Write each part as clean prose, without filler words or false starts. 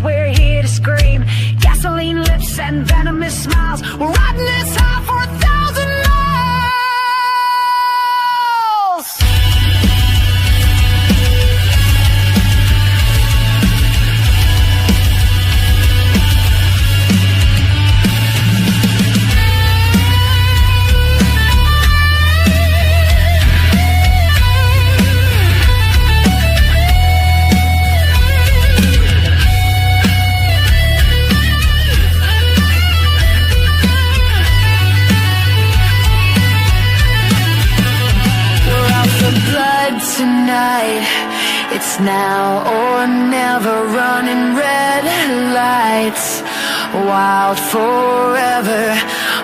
we're here to scream. Gasoline lips and venomous smiles. We're riding this high for 1,000 miles. Tonight, it's now or never, running red lights, wild forever.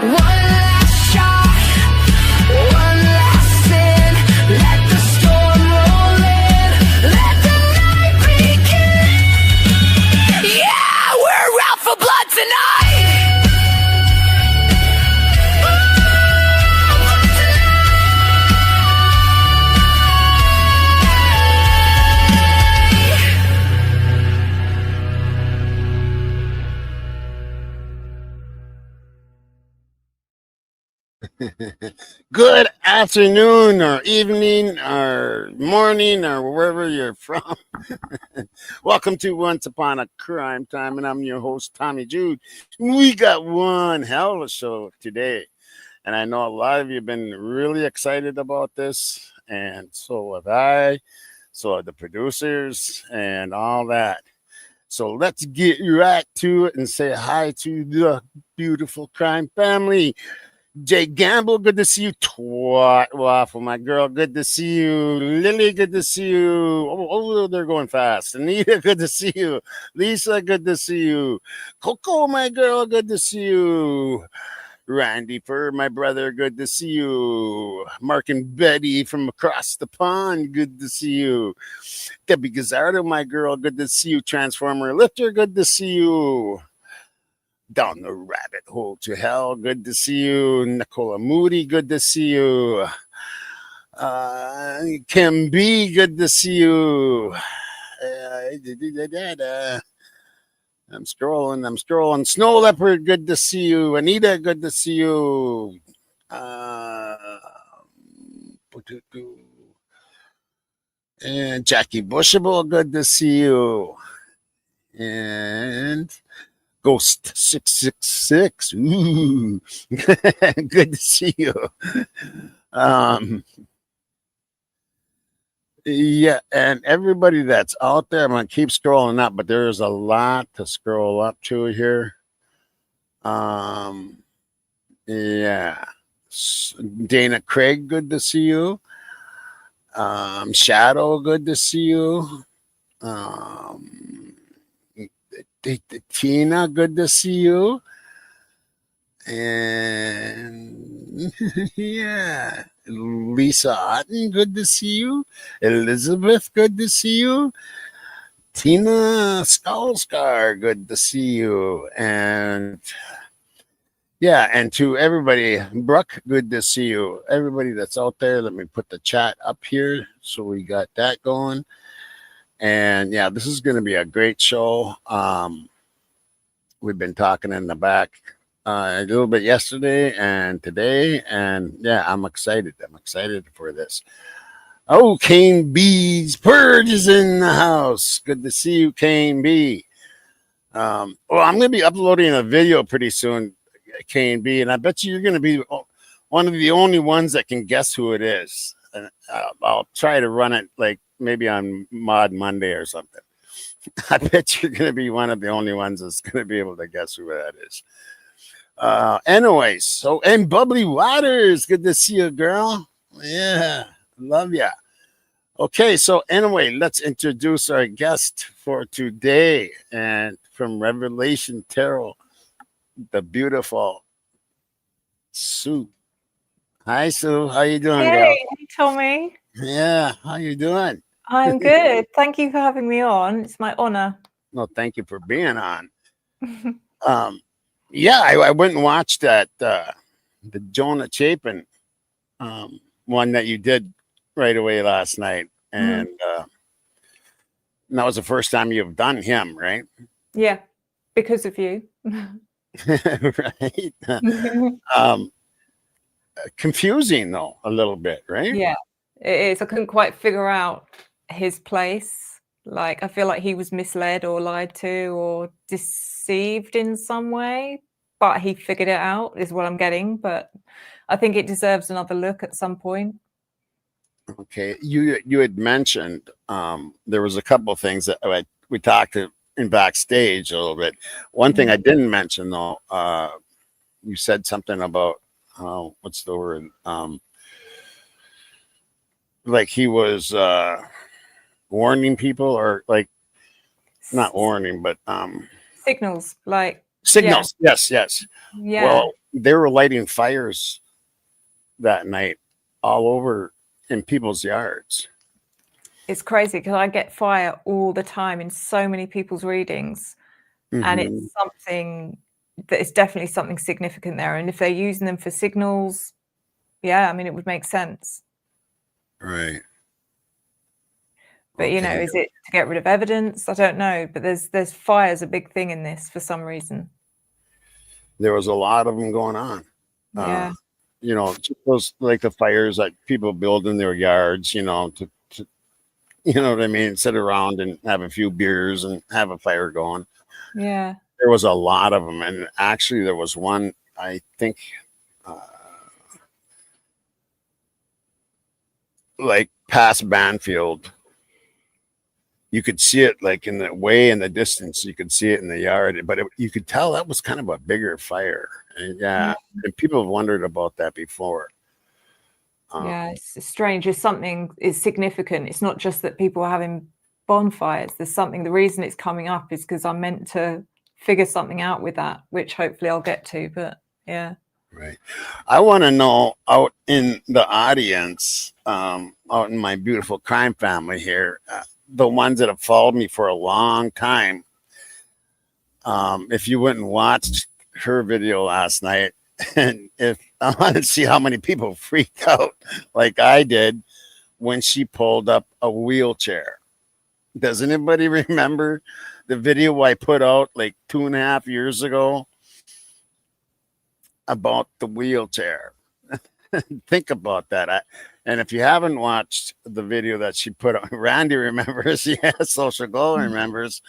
One last shot, one last sin. Let the storm roll in, let the night begin. Yeah, we're out for blood tonight. Good afternoon or evening or morning or wherever you're from. Welcome to Once Upon a Crime Time, and I'm your host, Tommy Jude. We got one hell of a show today, and I know a lot of you have been really excited about this, and so have I, so have the producers, and all that. So let's get right to it and say hi to the beautiful crime family. Jay Gamble, good to see you. Twat Waffle, my girl, good to see you. Lily, good to see you. Oh, they're going fast. Anita, good to see you. Lisa, good to see you. Coco, my girl, good to see you. Randy Fur, my brother, good to see you. Mark and Betty from across the pond, good to see you. Debbie Gazzardo, my girl, good to see you. Transformer Lifter, good to see you. Down the rabbit hole to hell, good to see you. Nicola Moody, good to see you. Kim B, good to see you. I'm scrolling. Snow Leopard, good to see you. Anita, good to see you. And Jackie Bushable, good to see you. And Ghost 666. Ooh. Good to see you. Yeah, and everybody that's out there, I'm gonna keep scrolling up, but there's a lot to scroll up to here. Yeah. Dana Craig, good to see you. Shadow, good to see you. Tina, good to see you. And yeah, Lisa Otten, good to see you. Elizabeth, good to see you. Tina Skullscar, good to see you. And yeah, and to everybody, Brooke, good to see you. Everybody that's out there, let me put the chat up here so we got that going. And yeah, this is going to be a great show. We've been talking in the back a little bit yesterday and today, and yeah, I'm excited. I'm excited for this. Oh, Kane B's Purge is in the house. Good to see you, Kane B. Well, I'm going to be uploading a video pretty soon, Kane B, and I bet you're going to be one of the only ones that can guess who it is. And I'll try to run it like maybe on Mod Monday or something. I bet you're going to be one of the only ones that's going to be able to guess who that is. Anyways, so, and Bubbly Waters, good to see you, girl. Yeah, love ya. Okay, so anyway, let's introduce our guest for today. And from Revelation Tarot, the beautiful Sue. Hi, Sue. How you doing, girl? Hey, Tommy. Yeah, how you doing? I'm good. Thank you for having me on. It's my honor. No, thank you for being on. Yeah, I went and watched that the Jonah Chapin one that you did right away last night, and that was the first time you've done him, right? Yeah, because of you. Right? Um, Confusing though, a little bit, right? Yeah, it is. I couldn't quite figure out his place. Like, I feel like he was misled or lied to or deceived in some way, but he figured it out, is what I'm getting. But I think it deserves another look at some point. Okay, you had mentioned there was a couple of things that we talked in backstage a little bit. One thing I didn't mention though, you said something about what's the word? Like he was warning people, or like not warning, but Signals, like, yeah, signals. Yes, yes. yeah. Well, they were lighting fires that night all over in people's yards. It's crazy because I get fire all the time in so many people's readings, and Hmm. it's something that is definitely something significant there. And if they're using them for signals, yeah, I mean, it would make sense. Right. But, you know, Okay. is it to get rid of evidence? I don't know. But there's fire's a big thing in this for some reason. There was a lot of them going on. Yeah. You know, just those like the fires that people build in their yards, you know, to you know what I mean, sit around and have a few beers and have a fire going. Yeah. There was a lot of them, and actually there was one, I think, uh, like past Banfield. You could see it like in the way in the distance. You could see it in the yard, but you could tell that was kind of a bigger fire. And yeah, and people have wondered about that before. Yeah, it's strange. If something is significant, it's not just that people are having bonfires. There's something. The reason it's coming up is because I'm meant to figure something out with that, which hopefully I'll get to. But yeah. Right. I want to know out in the audience, out in my beautiful crime family here, the ones that have followed me for a long time. If you went and watched her video last night, and if I want to see how many people freaked out like I did when she pulled up a wheelchair. Does anybody remember the video I put out like 2.5 years ago about the wheelchair? Think about that. And if you haven't watched the video that she put on, Randy remembers. Yeah, Social Glow remembers.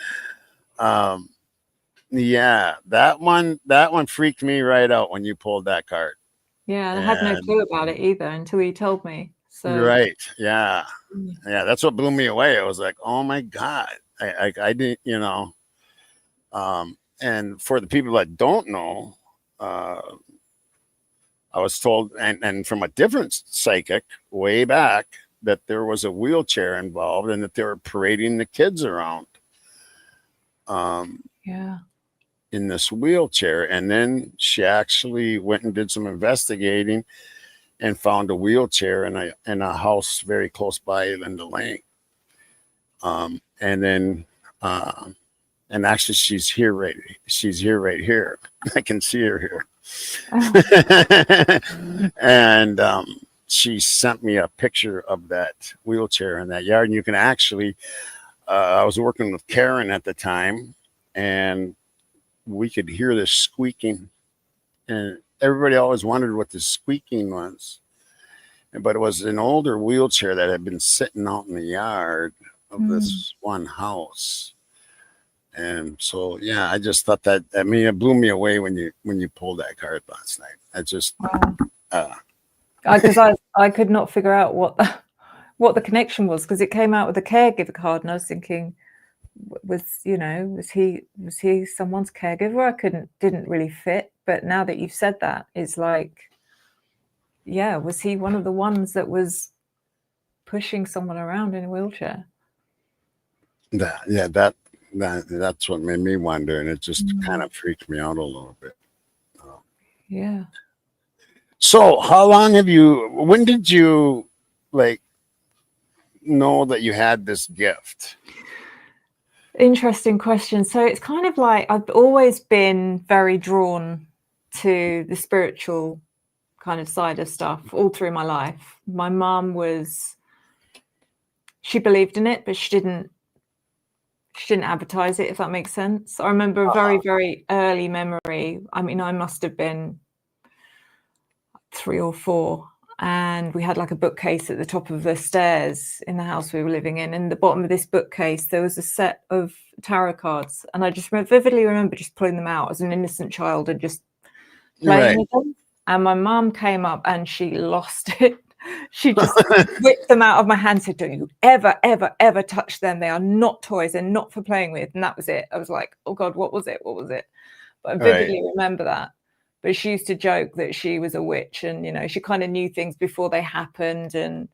Yeah, that one freaked me right out when you pulled that card. Yeah, and I had no And clue about it either until you told me. So right, yeah, yeah, that's what blew me away. I was like, oh my god, I didn't, you know. And for the people that don't know, I was told, and from a different psychic way back, that there was a wheelchair involved and that they were parading the kids around yeah. in this wheelchair. And then she actually went and did some investigating and found a wheelchair in a house very close by Linda Lane. And then and actually she's here right here. I can see her here. And she sent me a picture of that wheelchair in that yard. And you can actually, I was working with Karen at the time, and we could hear this squeaking. And everybody always wondered what this squeaking was. But it was an older wheelchair that had been sitting out in the yard of this one house. And so, yeah, I just thought that, I mean, it blew me away when you pulled that card last night. I just, Because I could not figure out what the connection was, because it came out with a caregiver card, and I was thinking, was he someone's caregiver? I didn't really fit. But now that you've said that, it's like, yeah, was he one of the ones that was pushing someone around in a wheelchair? That's what made me wonder, and it just kind of freaked me out a little bit. Yeah. So, when did you like know that you had this gift? Interesting question. So it's kind of like I've always been very drawn to the spiritual kind of side of stuff all through my life. My mom she believed in it, but she she didn't advertise it, if that makes sense. I remember a very, very early memory. I mean, I must have been 3 or 4, and we had like a bookcase at the top of the stairs in the house we were living in. And the bottom of this bookcase, there was a set of tarot cards, and I just vividly remember just pulling them out as an innocent child and just playing with them. And my mum came up and she lost it. She just whipped them out of my hand, said, "Don't you ever, ever, ever touch them. They are not toys. They're not for playing with." And that was it. I was like, oh God, what was it? What was it? But I vividly remember that. But she used to joke that she was a witch, and, you know, she kind of knew things before they happened. And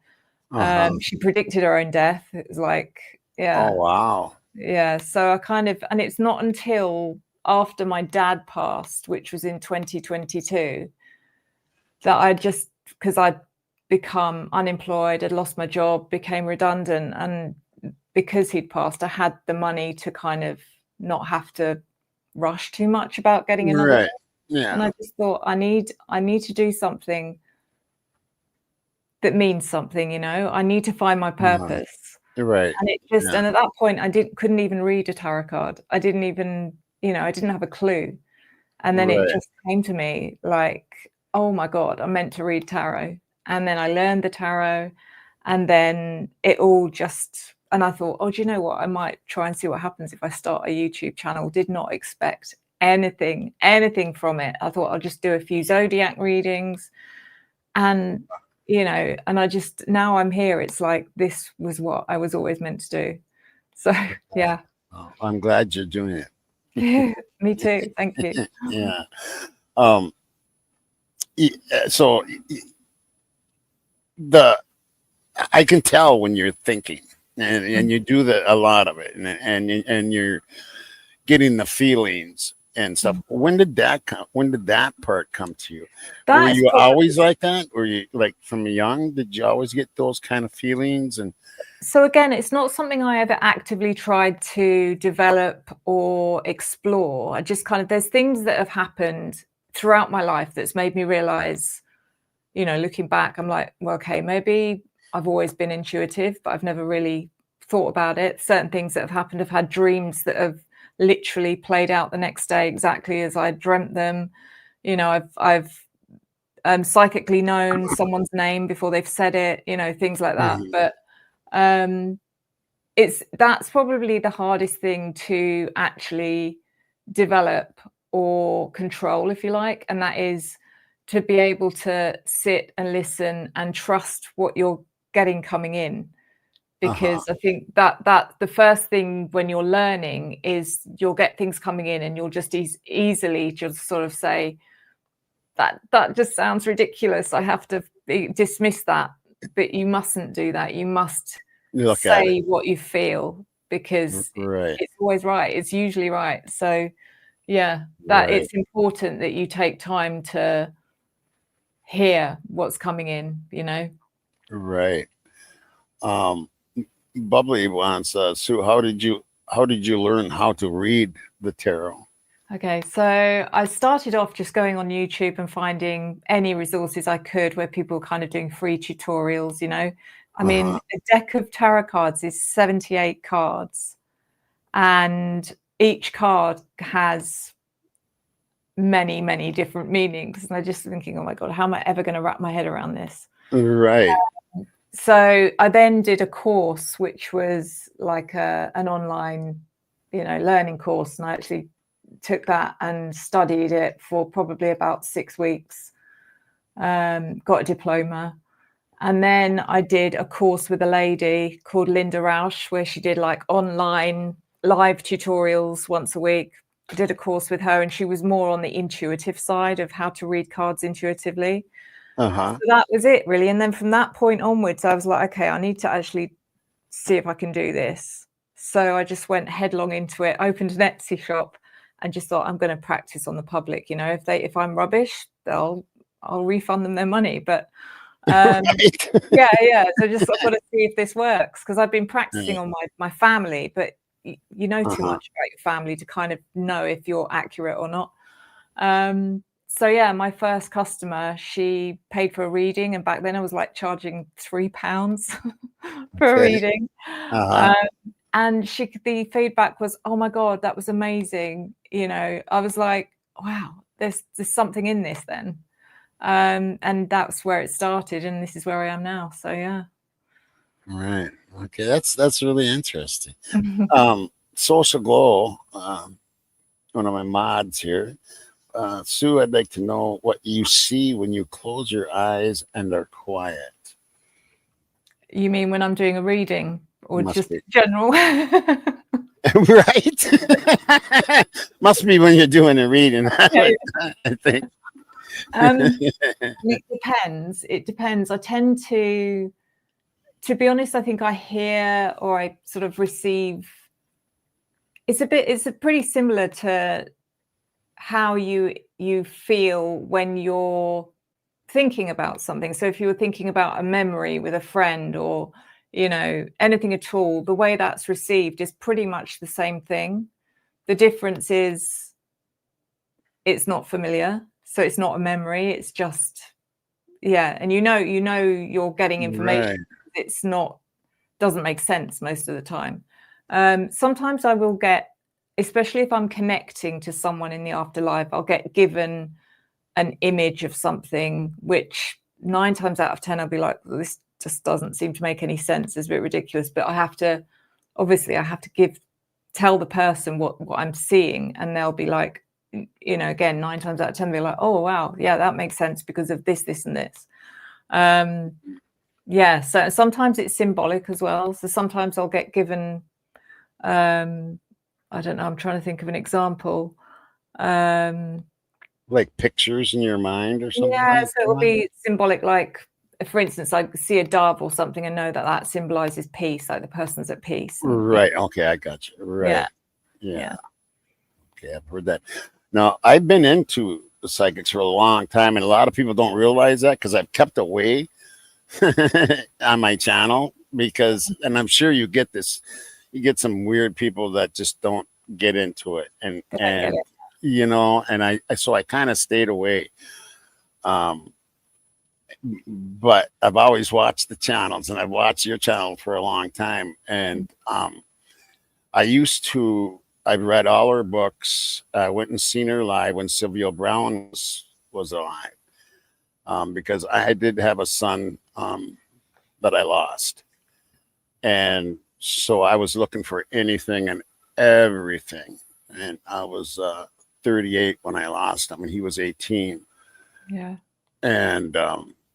she predicted her own death. It was like, yeah. Oh, wow. Yeah. So I kind of, and it's not until after my dad passed, which was in 2022, that I just, because I'd become unemployed, I'd lost my job, became redundant, and because he'd passed, I had the money to kind of not have to rush too much about getting another job. Yeah. And I just thought, I need to do something that means something, you know. I need to find my purpose. Right. And it just, and at that point I couldn't even read a tarot card. I didn't even, you know, I didn't have a clue. And then it just came to me like, oh my God, I'm meant to read tarot. And then I learned the tarot, and then it all just, and I thought, oh, do you know what? I might try and see what happens if I start a YouTube channel. Did not expect anything from it. I thought I'll just do a few zodiac readings, and, you know, and I just, now I'm here. It's like, this was what I was always meant to do. So, yeah. Oh, I'm glad you're doing it. Me too. Thank you. Yeah. So I can tell when you're thinking, and you do a lot of it, and you're getting the feelings and stuff. When did that come? When did that part come to you? Were you always like that? Were you, like, from young? Did you always get those kind of feelings? And so again, it's not something I ever actively tried to develop or explore. I just kind of, there's things that have happened throughout my life that's made me realize, you know, looking back, I'm like, well, okay, maybe I've always been intuitive, but I've never really thought about it. Certain things that have happened, I've had dreams that have literally played out the next day exactly as I dreamt them. You know, I've psychically known someone's name before they've said it, you know, things like that. But that's probably the hardest thing to actually develop or control, if you like, and that is to be able to sit and listen and trust what you're getting coming in. Because I think that the first thing when you're learning is you'll get things coming in and you'll just easily just sort of say, that just sounds ridiculous, I have to dismiss that. But you mustn't do that. You must say what you feel, because it's always right. It's usually right. So yeah, that it's important that you take time to hear what's coming in, you know. Right. Bubbly wants, Sue, how did you learn how to read the tarot? Okay, so I started off just going on YouTube and finding any resources I could where people were kind of doing free tutorials, you know. I mean, a deck of tarot cards is 78 cards, and each card has many, many different meanings. And I'm just thinking, oh my God, how am I ever going to wrap my head around this? Right. So I then did a course, which was like an online, you know, learning course. And I actually took that and studied it for probably about 6 weeks, got a diploma. And then I did a course with a lady called Linda Rausch, where she did like online live tutorials once a week. I did a course with her, and she was more on the intuitive side of how to read cards intuitively. So that was it, really. And then from that point onwards, I was like, okay, I need to actually see if I can do this. So I just went headlong into it, opened an Etsy shop, and just thought, I'm going to practice on the public. You know, if I'm rubbish, I'll refund them their money. But yeah. So just I've got to see if this works, because I've been practicing on my family, but you know too much about your family to kind of know if you're accurate or not. So yeah, my first customer, she paid for a reading, and back then I was like charging £3 for a reading. and the feedback was, oh my God, that was amazing. You know, I was like, wow, there's something in this then. And that's where it started, and this is where I am now. So yeah. Right. Okay, that's really interesting. Social Glow, one of my mods here. Sue, I'd like to know what you see when you close your eyes and are quiet. You mean when I'm doing a reading, or Must just be. general? Right. Must be when you're doing a reading. I think. It depends. It depends. I tend to be honest, I think I hear or I sort of receive. It's pretty similar to how you feel when you're thinking about something. So if you were thinking about a memory with a friend, or you know, anything at all, the way that's received is pretty much the same thing. The difference is it's not familiar, so it's not a memory, it's just, yeah, and you know you're getting information. Right. It's not, doesn't make sense most of the time. Sometimes I will get, especially if I'm connecting to someone in the afterlife, I'll get given an image of something which 9 times out of 10 I'll be like, well, this just doesn't seem to make any sense, it's a bit ridiculous, but I have to tell the person what I'm seeing, and they'll be like, you know, again, 9 times out of 10 they're like, oh wow, yeah, that makes sense because of this, this and this. Yeah, so sometimes it's symbolic as well. So sometimes I'll get given, I don't know, I'm trying to think of an example. Like pictures in your mind or something? Yeah, like so it will that? be symbolic, like, for instance, I see a dove or something and know that that symbolizes peace, like the person's at peace. And, Right. Okay, I got you. Right. Yeah. Yeah. Yeah. Okay, I've heard that. Now, I've been into the psychics for a long time, and a lot of people don't realize that because I've kept away on my channel because, and I'm sure you get this, you get some weird people that just don't get into it, and I get it. you know, and I so I kind of stayed away. But I've always watched the channels, and I've watched your channel for a long time, and I've read all her books. I went and seen her live when Sylvia Brown was alive, because I did have a son that I lost. And so I was looking for anything and everything. And I was 38 when I lost him, and he was 18. Yeah. And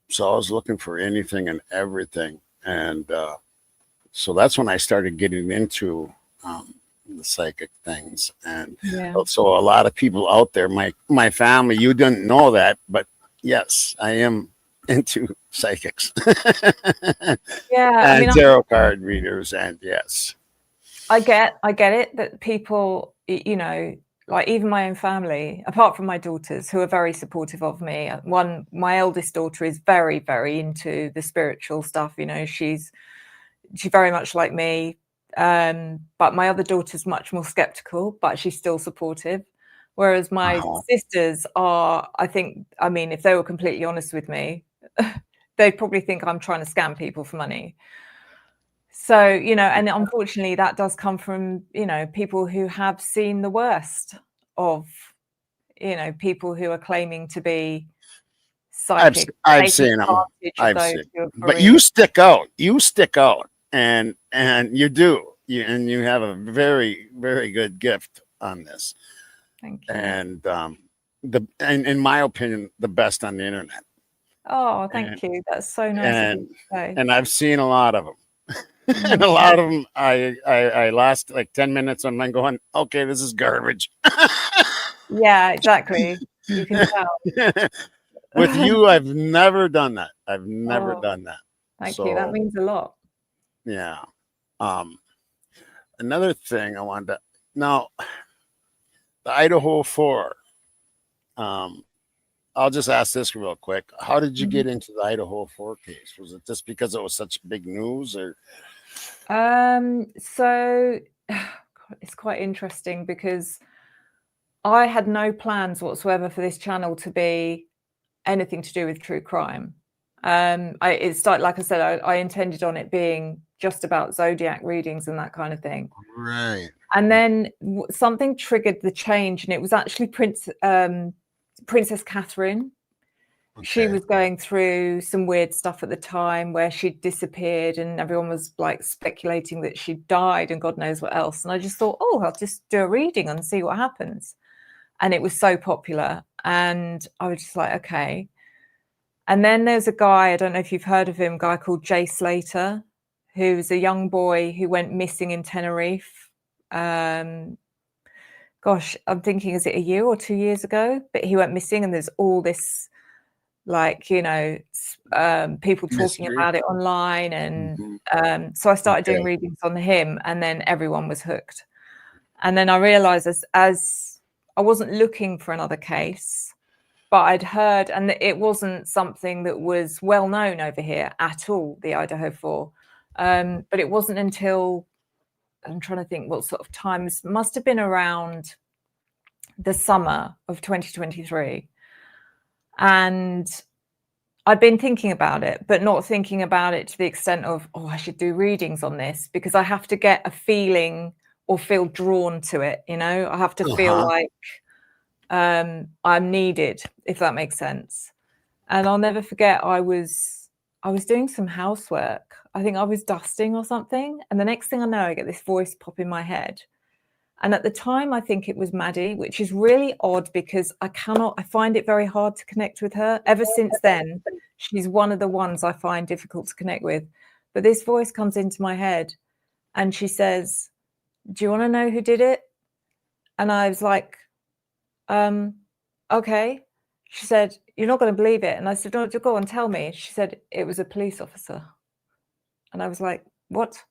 so I was looking for anything and everything. And so that's when I started getting into the psychic things. And so a lot of people out there, my family, you didn't know that, but yes, I am into psychics. Yeah, and tarot card readers, and yes, I get it that people, you know, like even my own family, apart from my daughters who are very supportive of me. My eldest daughter is very, very into the spiritual stuff. You know, she's very much like me. But my other daughter's much more skeptical, but she's still supportive. Whereas my sisters are, I mean, if they were completely honest with me, they'd probably think I'm trying to scam people for money. So, you know, and unfortunately that does come from, you know, people who have seen the worst of, you know, people who are claiming to be psychic. I've seen them. But you stick out, and you do. You have a very, very good gift on this. Thank you. And in my opinion, the best on the internet. Oh, thank you. That's so nice of you to say. And I've seen a lot of them. And a lot of them, I lost like 10 minutes on mine going, okay, this is garbage. Yeah, exactly. You can tell. With you, I've never done that. I've never done that. Thank you. That means a lot. Yeah. Another thing I wanted to, now, the Idaho 4, I'll just ask this real quick. How did you get into the Idaho 4 case? Was it just because it was such big news, or? So it's quite interesting because I had no plans whatsoever for this channel to be anything to do with true crime. It started, like I said, I intended on it being just about zodiac readings and that kind of thing. Right. And then something triggered the change, and it was actually Princess Catherine. She was going through some weird stuff at the time where she'd disappeared and everyone was like speculating that she died and God knows what else. And I just thought, oh, I'll just do a reading and see what happens. And it was so popular. And I was just like, okay. And then there's a guy, I don't know if you've heard of him, a guy called Jay Slater, who's a young boy who went missing in Tenerife. Gosh, I'm thinking, is it a year or 2 years ago? But he went missing, and there's all this, like, you know, people talking about it online. And so I started doing readings on him, and then everyone was hooked. And then I realized as I wasn't looking for another case, but I'd heard, and it wasn't something that was well known over here at all, the Idaho 4. But it wasn't until, I'm trying to think what sort of times, must have been around the summer of 2023. And I'd been thinking about it, but not thinking about it to the extent of, oh, I should do readings on this, because I have to get a feeling or feel drawn to it. You know, I have to feel like I'm needed, if that makes sense. And I'll never forget, I was doing some housework. I think I was dusting or something. And the next thing I know, I get this voice pop in my head. And at the time, I think it was Maddie, which is really odd because I find it very hard to connect with her. Ever since then, she's one of the ones I find difficult to connect with. But this voice comes into my head and she says, do you want to know who did it? And I was like, okay. She said, you're not going to believe it. And I said, no, go on, tell me. She said, it was a police officer. And I was like, what?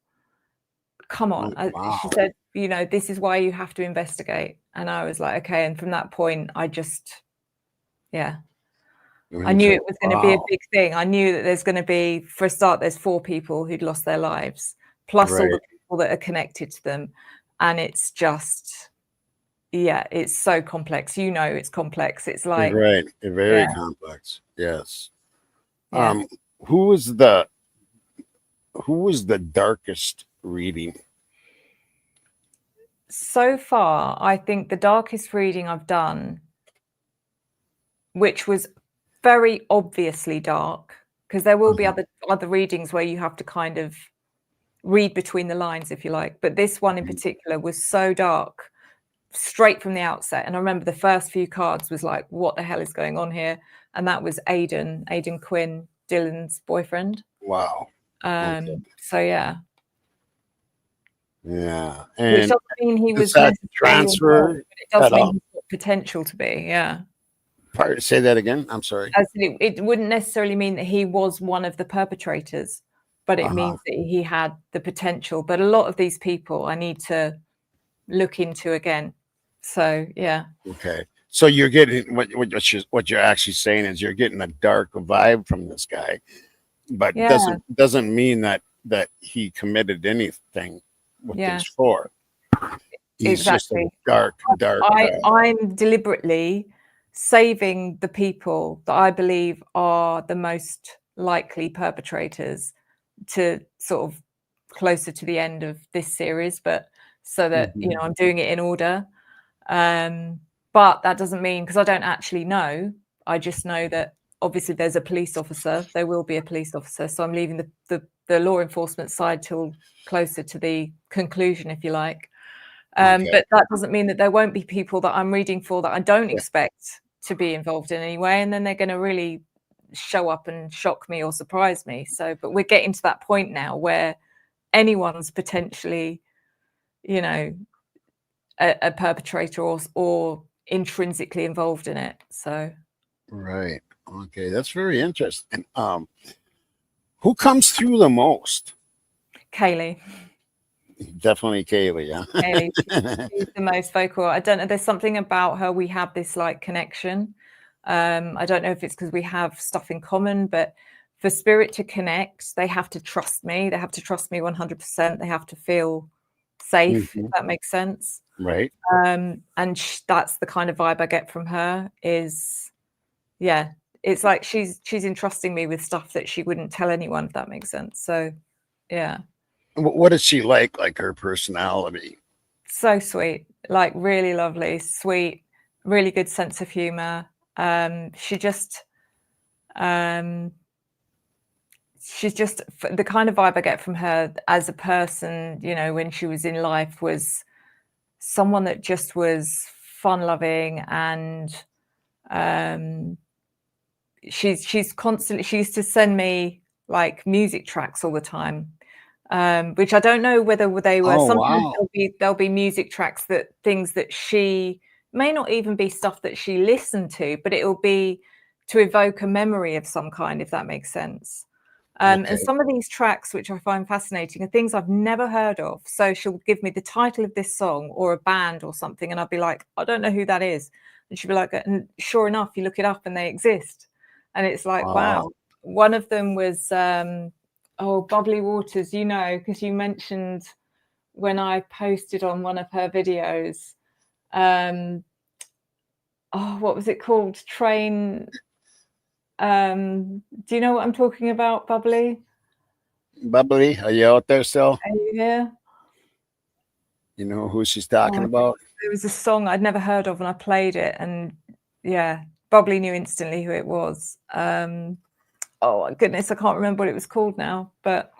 Come on. Wow. She said, you know, this is why you have to investigate. And I was like, okay. And from that point, I just, I knew it was going to be a big thing. I knew that there's going to be, for a start, there's 4 people who'd lost their lives, plus all the people that are connected to them. And it's just, it's so complex. You know, it's complex. It's like, very complex. Yes. Who was the darkest reading? So far, I think the darkest reading I've done, which was very obviously dark, because there will be other readings where you have to kind of read between the lines, if you like. But this one in particular was so dark, straight from the outset. And I remember the first few cards was like, what the hell is going on here? And that was Aidan Quinn, Dylan's boyfriend. Wow. So yeah. Yeah. And which doesn't mean he was transfer, but it does mean he's got potential to be. Yeah. Say that again. I'm sorry. It wouldn't necessarily mean that he was one of the perpetrators, but it means that he had the potential. But a lot of these people I need to look into again. So yeah. Okay. So you're getting what you're actually saying is you're getting a dark vibe from this guy, but doesn't mean that he committed anything with these 4. He's just a dark. I'm deliberately saving the people that I believe are the most likely perpetrators to sort of closer to the end of this series, but so that you know, I'm doing it in order. But that doesn't mean, because I don't actually know, I just know that obviously there's a police officer, there will be a police officer, so I'm leaving the law enforcement side till closer to the conclusion, if you like. But that doesn't mean that there won't be people that I'm reading for that I don't expect to be involved in any way, and then they're going to really show up and shock me or surprise me. So, but we're getting to that point now where anyone's potentially, you know, a perpetrator or intrinsically involved in it. So right. Okay, that's very interesting. Who comes through the most? Kaylee. Definitely Kaylee, yeah. Kaylee, she's the most vocal. I don't know, there's something about her, we have this like connection. I don't know if it's because we have stuff in common, but for spirit to connect, they have to trust me. They have to trust me 100%. They have to feel safe, if that makes sense. Right. And that's the kind of vibe I get from her is, it's like she's entrusting me with stuff that she wouldn't tell anyone, if that makes sense. So yeah, What is she like her personality? so sweet, like really lovely, sweet, really good sense of humor. She just she's just the kind of vibe I get from her as a person, you know, when she was in life, was someone that just was fun loving, and she's constantly, she used to send me like music tracks all the time, which I don't know whether they were, Oh, sometimes wow. there'll be music tracks, that things that she may not even be stuff that she listened to, but it'll be to evoke a memory of some kind, if that makes sense. And Okay. some of these tracks, which I find fascinating, are things I've never heard of. So she'll give me the title of this song or a band or something, and I'll be like, I don't know who that is. And she'll be like, and sure enough, you look it up and they exist. And it's like, wow. Wow. One of them was, Bubbly Waters, you know, because you mentioned when I posted on one of her videos, what was it called? Train. Do you know what I'm talking about, Bubbly? Bubbly, are you out there still? Are you here? You know who she's talking about? There was a song I'd never heard of, and I played it, and yeah, Bubbly knew instantly who it was. Oh my goodness, I can't remember what it was called now, but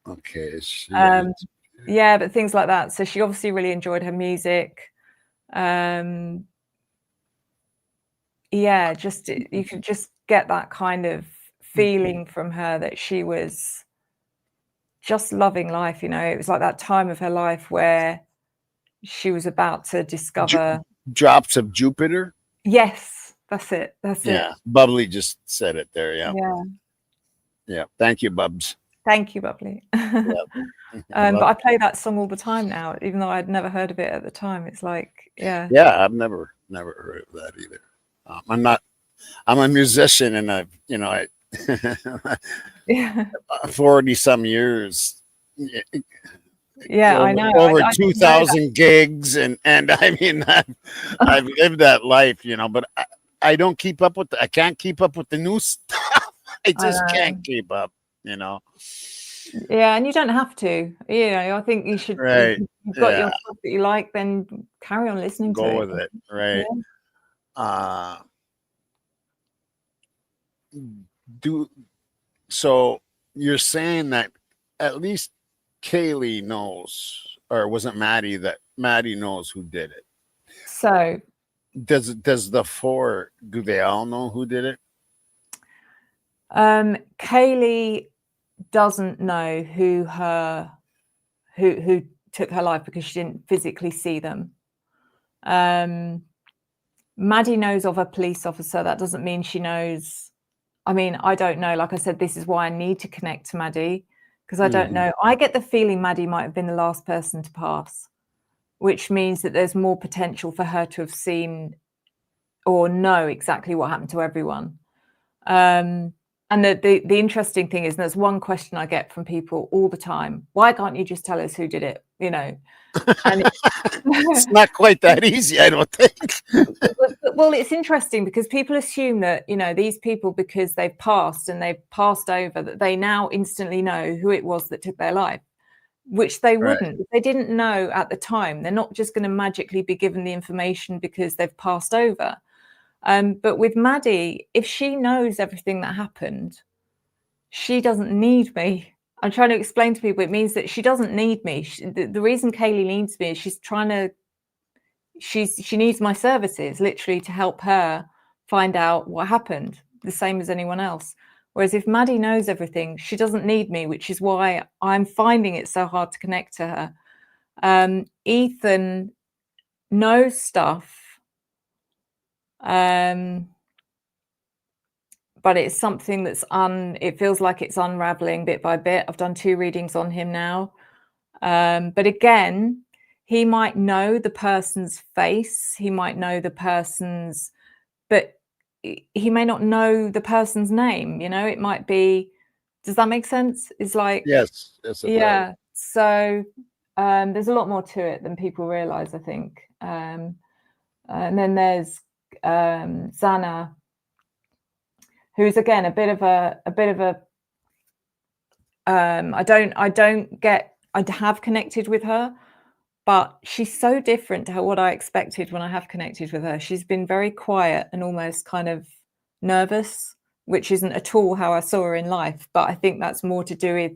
Okay. yeah, but things like that. So she obviously really enjoyed her music. Yeah, just you could just get that kind of feeling from her that she was just loving life. You know, it was like that time of her life where she was about to discover. Drops of Jupiter. Yes, that's it. That's Yeah, it. Bubbly just said it there. Yeah. Yeah. Yeah. Thank you, Bubs. Thank you, Bubbly. But I play that song all the time now, even though I'd never heard of it at the time. It's like, yeah. Yeah, I've never heard of that either. I'm a musician, and I Yeah. 40 some years, Yeah, I know. over I didn't know that. 2,000 gigs, and I mean, I've lived that life, but I don't keep up with I can't keep up with the new stuff. I just can't keep up. Yeah, and you don't have to. You know, I think you should. Right. You've got your Yeah. stuff that you like, then carry on listening to Go it. with it. Right. Yeah. So you're saying that at least Kaylee knows, or was it Maddie, that Maddie knows who did it? So Does the four, do they all know who did it? Kaylee doesn't know who took her life, because she didn't physically see them. Maddie knows of a police officer. That doesn't mean she knows. I mean, I don't know. Like I said, this is why I need to connect to Maddie, because I don't know. I get the feeling Maddie might have been the last person to pass, which means that there's more potential for her to have seen or know exactly what happened to everyone. And the interesting thing is, and there's one question I get from people all the time: why can't you just tell us who did it? You know, and It's not quite that easy, I don't think. well, it's interesting because people assume that, you know, these people, because they've passed and they've passed over, that they now instantly know who it was that took their life, which they wouldn't. If they didn't know at the time, they're not just going to magically be given the information because they've passed over. But with Maddie, if she knows everything that happened, she doesn't need me. I'm trying to explain to people, it means that she doesn't need me. The reason Kaylee needs me is she needs my services, literally, to help her find out what happened, the same as anyone else. Whereas if Maddie knows everything, she doesn't need me, which is why I'm finding it so hard to connect to her. Ethan knows stuff, but it's something that's it feels like it's unraveling bit by bit. I've done 2 readings on him now. But again, he might know the person's face, he might know the person's, but he may not know the person's name. You know, it might be, does that make sense? It's like, Yes, yeah. So there's a lot more to it than people realize, I think. And then there's Zana, who's again a bit of a I have connected with her, but she's so different to what I expected when I have connected with her. She's been very quiet and almost kind of nervous, which isn't at all how I saw her in life. But I think that's more to do with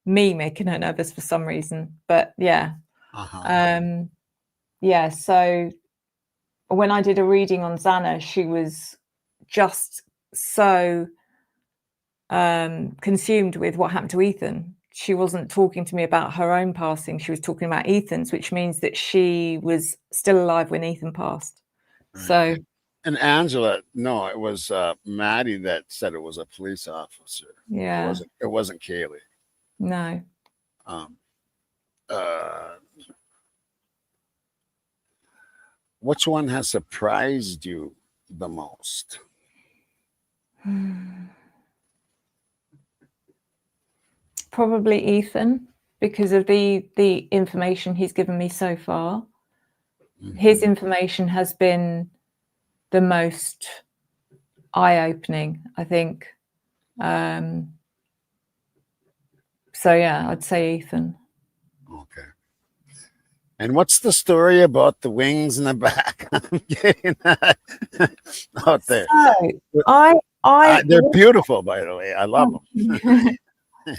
me making her nervous for some reason. But yeah. Yeah, so when I did a reading on Xana, she was just so consumed with what happened to Ethan. She wasn't talking to me about her own passing. She was talking about Ethan's, which means that she was still alive when Ethan passed. Right. So, and Angela, no, it was Maddie that said it was a police officer. yeah, it wasn't Kaylee. No. Which one has surprised you the most? Probably Ethan, because of the information he's given me so far. His information has been the most eye-opening, I think. So yeah, I'd say Ethan. Okay. And what's the story about the wings in the back? I'm getting that out there. So they're beautiful, by the way. I love them.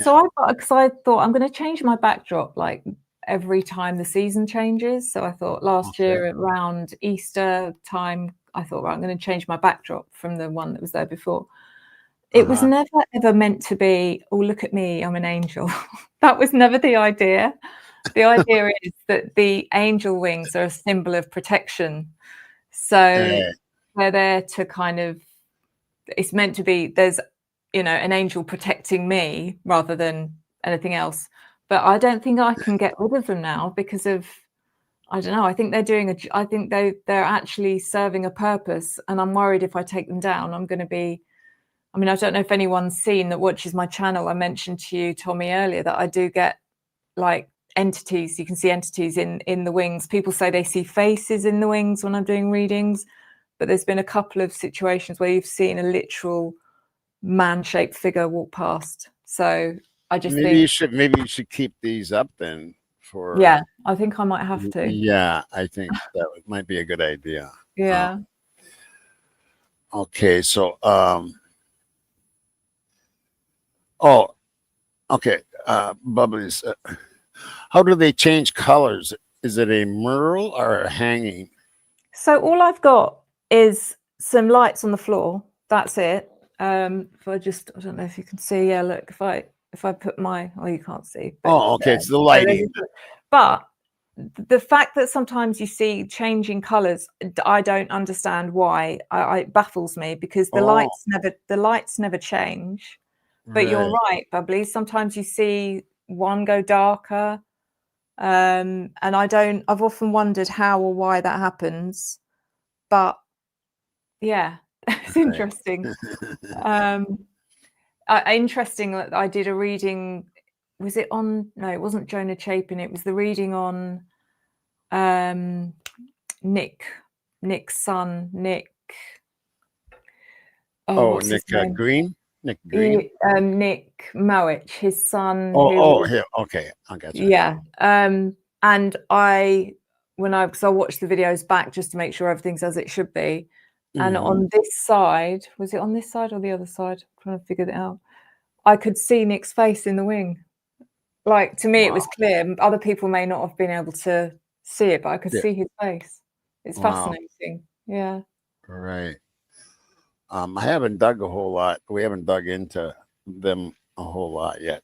So because I thought I'm going to change my backdrop like every time the season changes. So I thought last year around Easter time, I thought, right, I'm going to change my backdrop from the one that was there before. It was never ever meant to be, oh, look at me, I'm an angel. That was never the idea. The idea is that the angel wings are a symbol of protection. So they're there to kind of, it's meant to be, there's, you know, an angel protecting me rather than anything else. But I don't think I can get rid of them now because of, I don't know, I think they're doing I think they're actually serving a purpose. And I'm worried if I take them down, I'm going to be, I mean, I don't know if anyone's seen that watches my channel. I mentioned to you, Tommy, earlier that I do get like entities. You can see entities in the wings. People say they see faces in the wings when I'm doing readings, but there's been a couple of situations where you've seen a literal man-shaped figure walk past. So I just maybe you should keep these up then for yeah, I think I might have to. Yeah, I think that might be a good idea. Yeah. Okay, so Bubblies, how do they change colors? Is it a mural or a hanging? So all I've got is some lights on the floor. That's it. If I don't know if you can see. Yeah, look, if I put my, oh, you can't see. But, okay, it's the lighting. But the fact that sometimes you see changing colors, I don't understand why. It baffles me because the lights never change. But you're right, Bubbly. Sometimes you see one go darker. And I've often wondered how or why that happens. But yeah, it's interesting. Interesting that I did a reading. Was it on? No, it wasn't Jonah Chapin. It was the reading on Nick's son, Nick. Nick Green. Nick Green. Nick Mowich, his son. Yeah, okay, I got you. Yeah. And because I watched the videos back just to make sure everything's as it should be. And on this side, was it on this side or the other side? I'm trying to figure that out. I could see Nick's face in the wing. Like, to me, it was clear. Other people may not have been able to see it, but I could see his face. It's fascinating. Yeah. Right. I haven't dug a whole lot. We haven't dug into them a whole lot yet.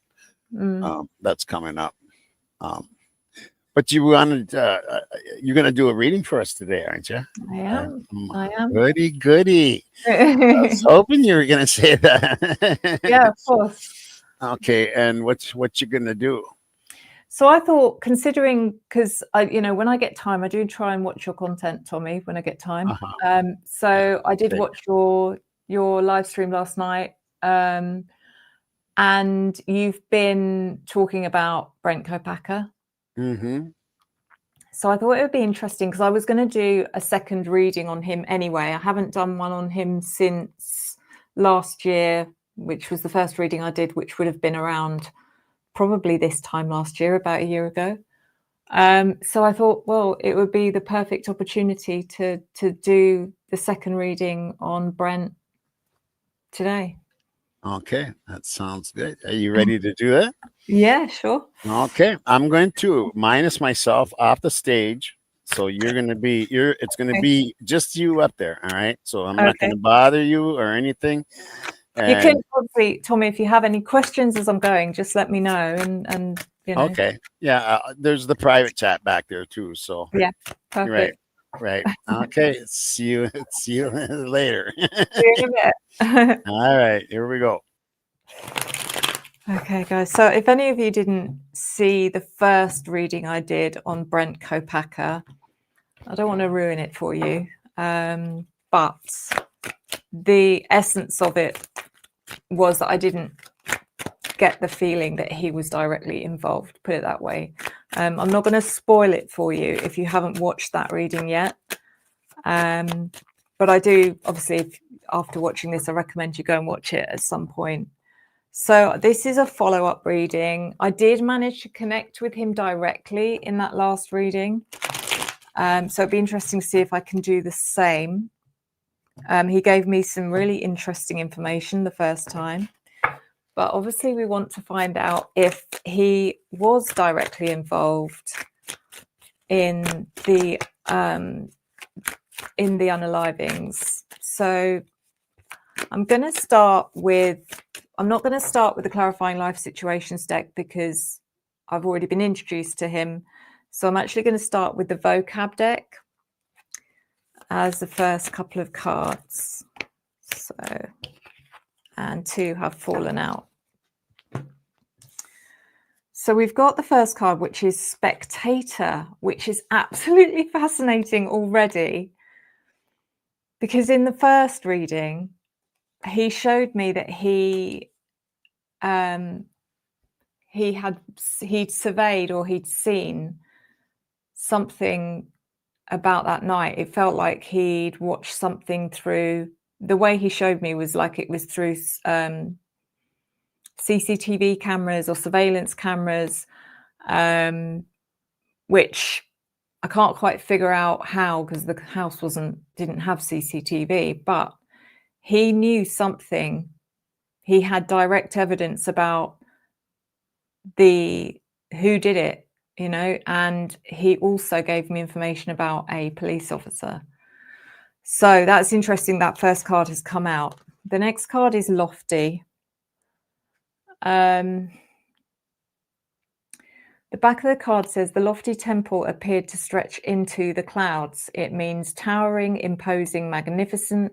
That's coming up. But you wanted, you're going to do a reading for us today, aren't you? I am. Goody. I was hoping you were going to say that. Yeah, of course. Okay, and what you going to do? So I thought, considering, because when I get time, I do try and watch your content, Tommy, when I get time. So I did watch your live stream last night, and you've been talking about Brent Kopacka. So I thought it would be interesting because I was going to do a second reading on him anyway. I haven't done one on him since last year, which was the first reading I did, which would have been around probably this time last year, about a year ago. So I thought, well, it would be the perfect opportunity to do the second reading on Brent today. Okay, that sounds good. Are you ready to do that? Yeah, sure. Okay, I'm going to minus myself off the stage. So you're going to be, it's going to Okay. be just you up there. All right. So I'm not going to bother you or anything. You can obviously, Tommy, if you have any questions as I'm going, just let me know. And you know. Okay. Yeah. There's the private chat back there too. So Yeah, perfect. Right. Okay. See you later. See you in a bit. All right. Here we go. Okay, guys. So if any of you didn't see the first reading I did on Brent Kopacka, I don't want to ruin it for you. But the essence of it was that I didn't get the feeling that he was directly involved, put it that way. I'm not going to spoil it for you if you haven't watched that reading yet. But I do, obviously, after watching this, I recommend you go and watch it at some point. So this is a follow-up reading. I did manage to connect with him directly in that last reading. So it'd be interesting to see if I can do the same. He gave me some really interesting information the first time. But obviously we want to find out if he was directly involved in the unalivings. So I'm not going to start with the Clarifying Life Situations deck because I've already been introduced to him. So I'm actually going to start with the vocab deck as the first couple of cards. So, and 2 have fallen out. So we've got the first card, which is Spectator, which is absolutely fascinating already. Because in the first reading, he showed me that he'd surveyed or he'd seen something about that night. It felt like he'd watched something through, the way he showed me was like it was through CCTV cameras or surveillance cameras, which I can't quite figure out how, because the house didn't have CCTV, but he knew something. He had direct evidence about who did it, you know, and he also gave me information about a police officer. So that's interesting. That first card has come out. The next card is Lofty. The back of the card says the lofty temple appeared to stretch into the clouds. It means towering, imposing, magnificent.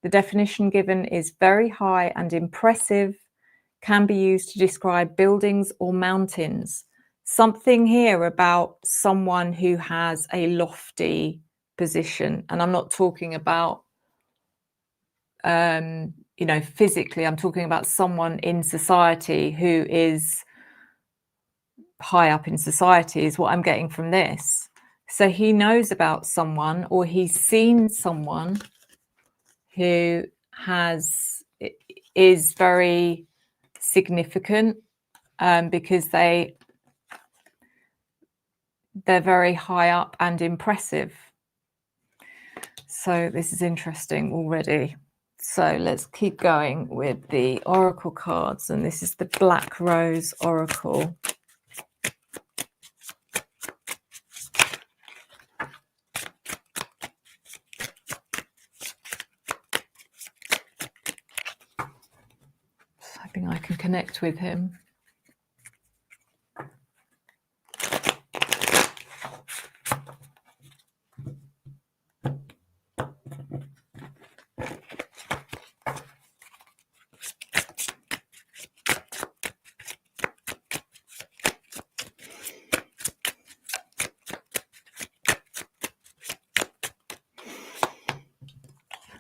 The definition given is very high and impressive, can be used to describe buildings or mountains. Something here about someone who has a lofty position. And I'm not talking about, you know, physically, I'm talking about someone in society who is high up in society is what I'm getting from this. So he knows about someone, or he's seen someone who is very significant, because they're very high up and impressive. So this is interesting already. So let's keep going with the oracle cards, and this is the Black Rose Oracle. Hoping I can connect with him.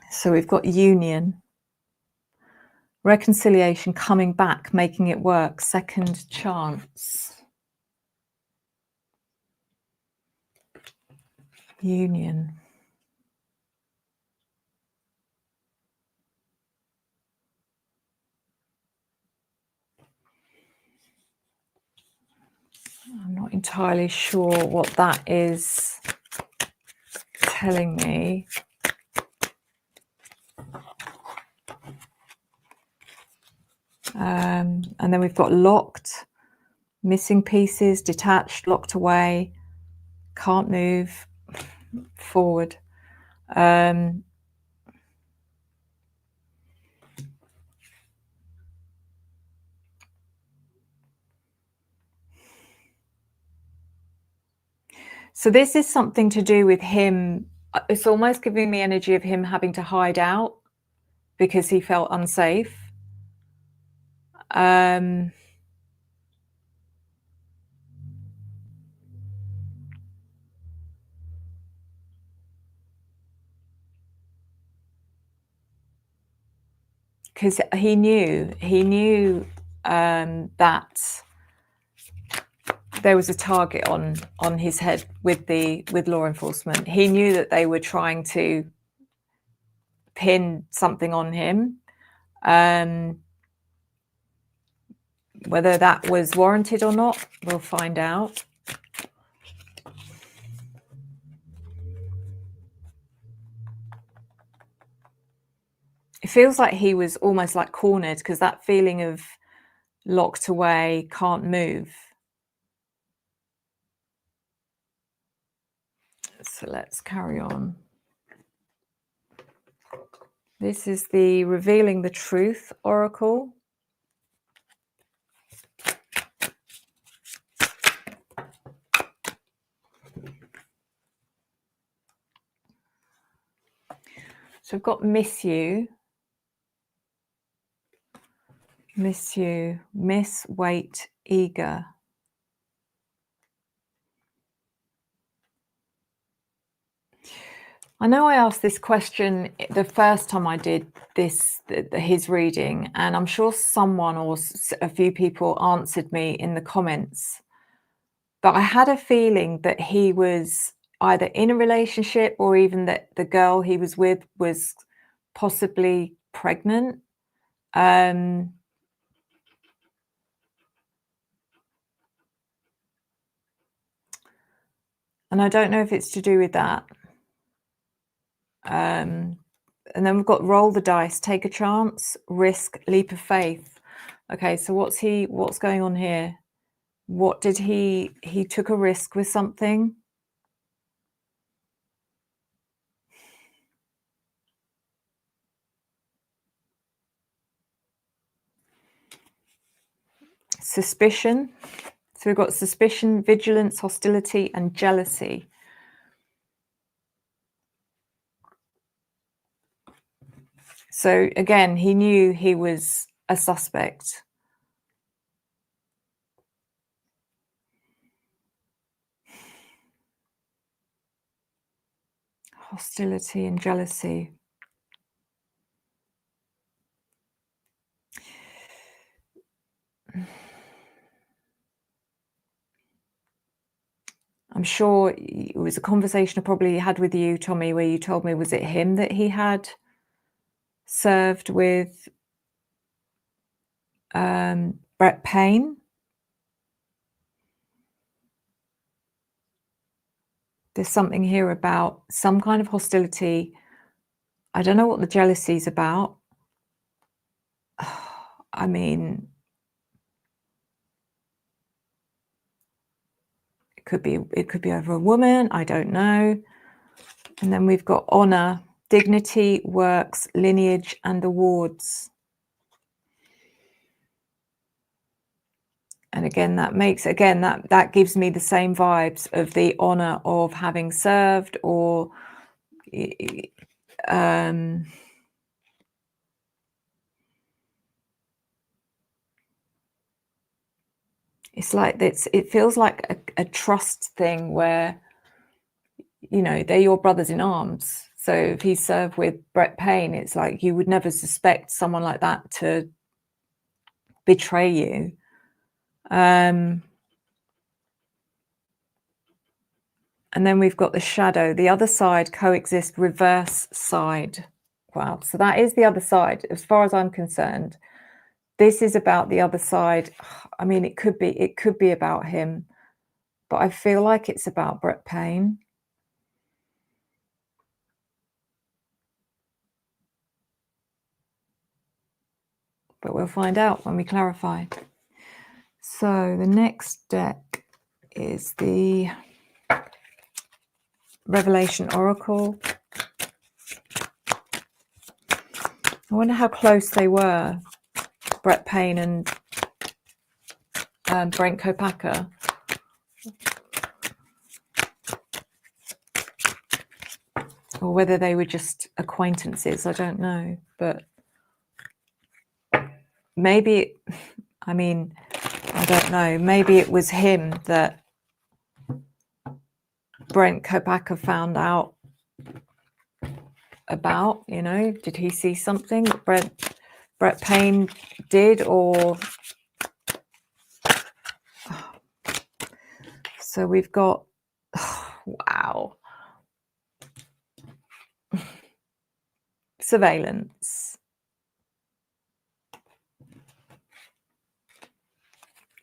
So we've got union, reconciliation, coming back, making it work, second chance. Union. entirely sure what that is telling me. And then we've got locked, missing pieces, detached, locked away, can't move forward. So this is something to do with him. It's almost giving me energy of him having to hide out because he felt unsafe. Because he knew that there was a target on his head with law enforcement. He knew that they were trying to pin something on him. Whether that was warranted or not, we'll find out. It feels like he was almost like cornered, because that feeling of locked away, can't move. So let's carry on. This is the Revealing the Truth Oracle. So I've got miss you, miss, wait, eager. I know I asked this question the first time I did this, his reading, and I'm sure someone or a few people answered me in the comments. But I had a feeling that he was either in a relationship, or even that the girl he was with was possibly pregnant. And I don't know if it's to do with that. And then we've got roll the dice, take a chance, risk, leap of faith. Okay, so what's going on here? What did he took a risk with something. Suspicion. So we've got suspicion, vigilance, hostility, and jealousy. So again, he knew he was a suspect. Hostility and jealousy. I'm sure it was a conversation I probably had with you, Tommy, where you told me, was it him that he had served with Brett Payne? There's something here about some kind of hostility. I don't know what the jealousy is about. I mean, it could be over a woman, I don't know. And then we've got honor, dignity, works, lineage, and awards. And again, that gives me the same vibes of the honor of having served, or it's like it feels like a trust thing where, you know, they're your brothers in arms. So if he served with Brett Payne, it's like you would never suspect someone like that to betray you. And then we've got the shadow, the other side, coexist, reverse side. Wow. So that is the other side. As far as I'm concerned, this is about the other side. I mean, it could be about him. but I feel like it's about Brett Payne. But we'll find out when we clarify. So the next deck is the Revelation Oracle. I wonder how close they were, Brett Payne and Brent Kopacka. Or whether they were just acquaintances, I don't know. But maybe, I mean, I don't know. Maybe it was him that Brent Kopacka found out about, you know. Did he see something that Brett Payne did? Or so we've got, wow, surveillance.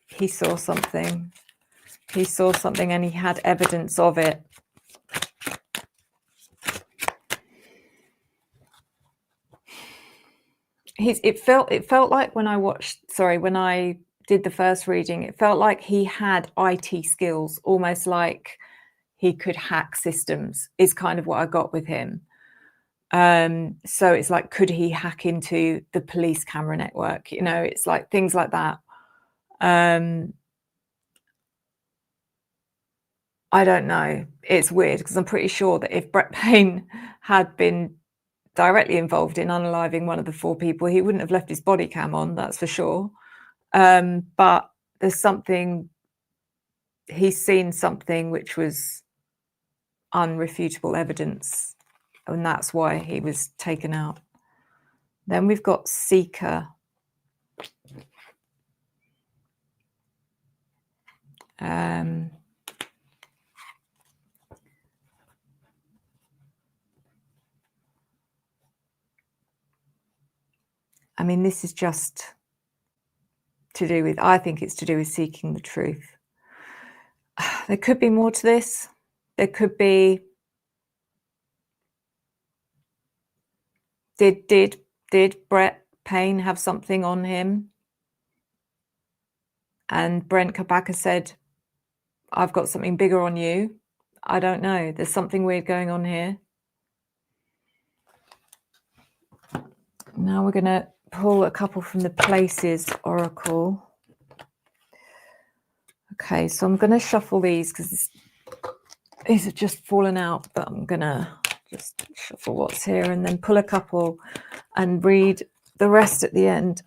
He saw something. He saw something and he had evidence of it. It felt like when I did the first reading, it felt like he had IT skills, almost like he could hack systems, is kind of what I got with him. So it's like, could he hack into the police camera network? You know, it's like things like that. I don't know. It's weird because I'm pretty sure that if Brett Payne had been directly involved in unaliving one of the 4 people, he wouldn't have left his body cam on, that's for sure. But there's something, he's seen something which was unrefutable evidence, and that's why he was taken out. Then we've got Seeker. I mean, this is just to do with, I think it's to do with seeking the truth. There could be more to this. There could be, did Brett Payne have something on him? And Brent Kopacka said, I've got something bigger on you. I don't know. There's something weird going on here. Now we're going to pull a couple from the Places Oracle. Okay, so I'm going to shuffle these because these have just fallen out, but I'm going to just shuffle what's here and then pull a couple and read the rest at the end.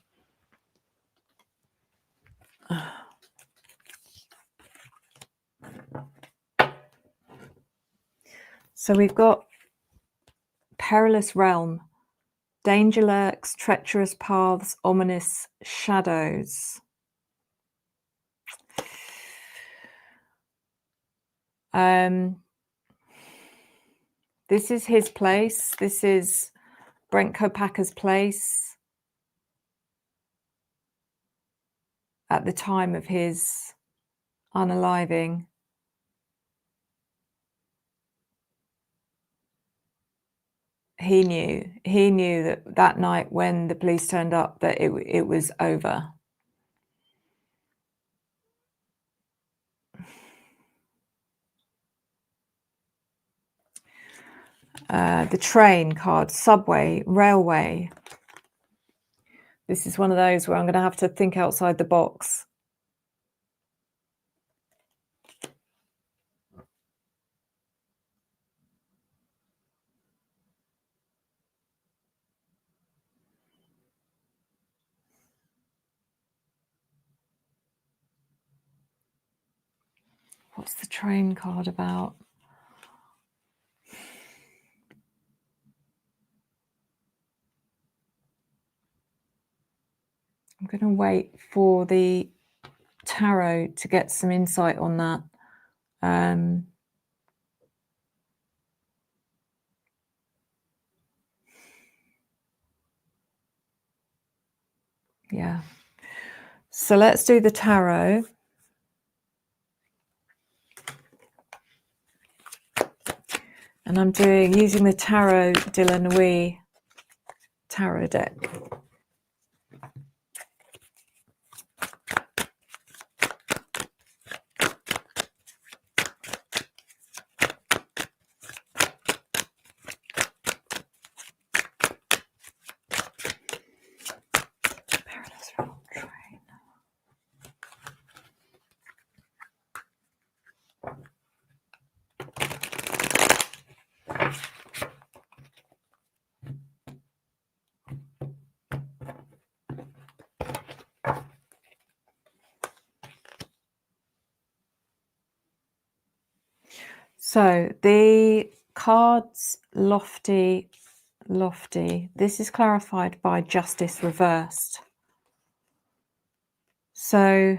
So we've got Perilous Realm. Danger lurks, treacherous paths, ominous shadows. This is his place. This is Brent Kopacka's place at the time of his unaliving. He knew that night when the police turned up that it was over. The train card, subway, railway. This is one of those where I'm going to have to think outside the box. What's the train card about? I'm going to wait for the tarot to get some insight on that. Yeah. So let's do the tarot. And I'm using the Tarot de la Nuit tarot deck. Perilous road train. So the cards lofty. This is clarified by justice reversed. So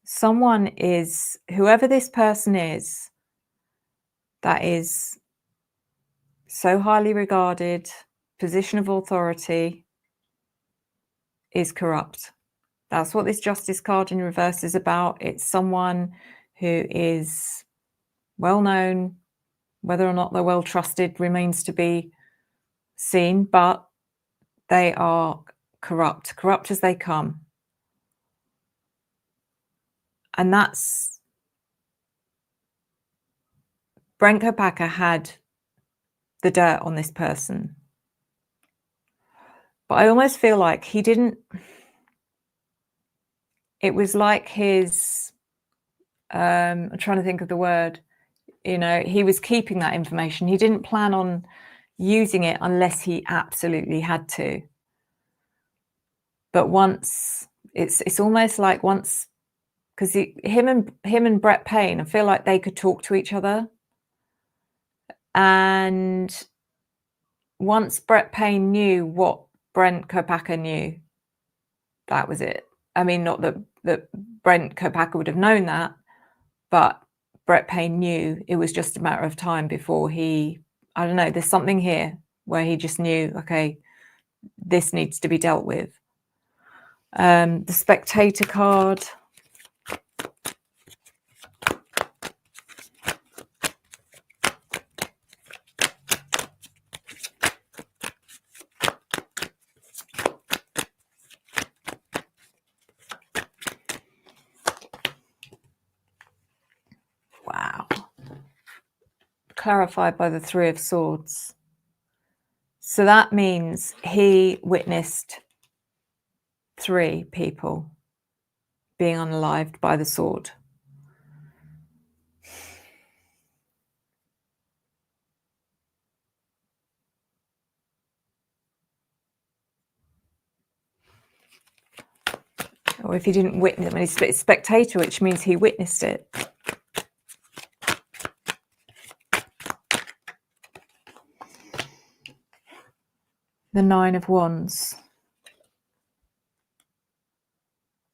someone is, whoever this person is, that is so highly regarded, position of authority, is corrupt. That's what this justice card in reverse is about. It's someone who is well known. Whether or not they're well trusted remains to be seen, but they are corrupt as they come. And that's, Brent Kopacka had the dirt on this person. But I almost feel like he didn't, it was like his, I'm trying to think of the word, you know, he was keeping that information. He didn't plan on using it unless he absolutely had to. But once, it's almost like once, because him and Brett Payne, I feel like they could talk to each other. And once Brett Payne knew what Brent Kopacka knew, that was it. I mean, not that Brent Kopacka would have known that, but Brett Payne knew it was just a matter of time before he, I don't know, there's something here where he just knew, okay, this needs to be dealt with. The Spectator card. Wow. Clarified by the Three of Swords. So that means he witnessed 3 people being unalived by the sword. Or if he didn't witness, I mean, he's spectator, which means he witnessed it. The Nine of Wands.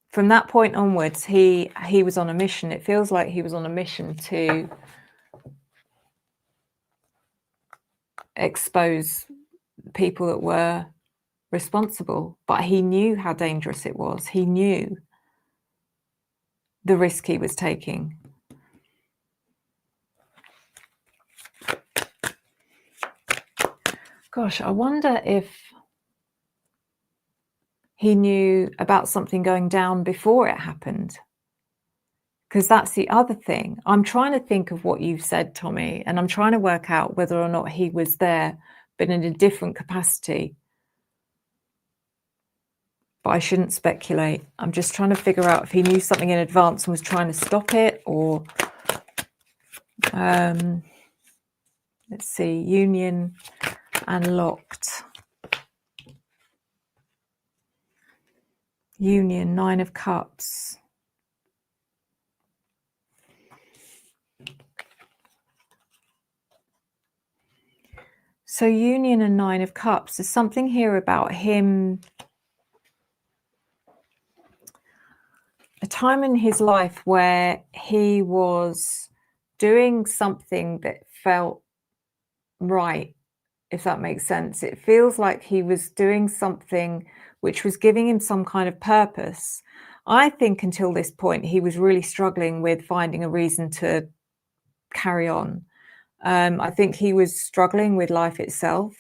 From that point onwards, he was on a mission. It feels like he was on a mission to expose people that were responsible, but he knew how dangerous it was. He knew the risk he was taking. Gosh, I wonder if he knew about something going down before it happened. Because that's the other thing. I'm trying to think of what you've said, Tommy, and I'm trying to work out whether or not he was there, but in a different capacity. But I shouldn't speculate. I'm just trying to figure out if he knew something in advance and was trying to stop it, or let's see, Union and Locked. Union, Nine of Cups. So Union and Nine of Cups, there's something here about him, a time in his life where he was doing something that felt right, if that makes sense. It feels like he was doing something which was giving him some kind of purpose. I think until this point, he was really struggling with finding a reason to carry on. I think he was struggling with life itself,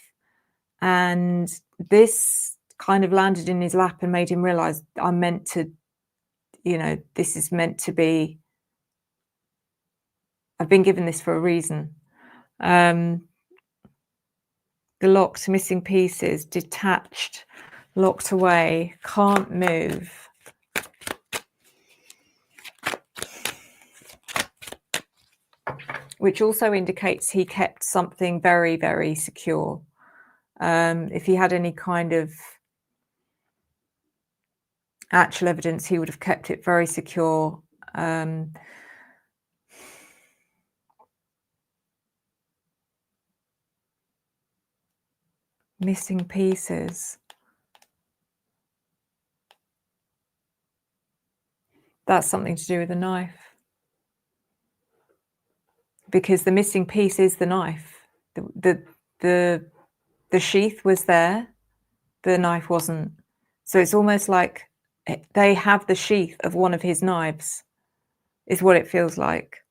and this kind of landed in his lap and made him realize, I'm meant to, this is meant to be, I've been given this for a reason. The locked, missing pieces, detached, locked away, can't move. Which also indicates he kept something very, very secure. If he had any kind of actual evidence, he would have kept it very secure. Missing pieces. That's something to do with the knife. Because the missing piece is the knife. The sheath was there, the knife wasn't. So it's almost like they have the sheath of one of his knives, is what it feels like.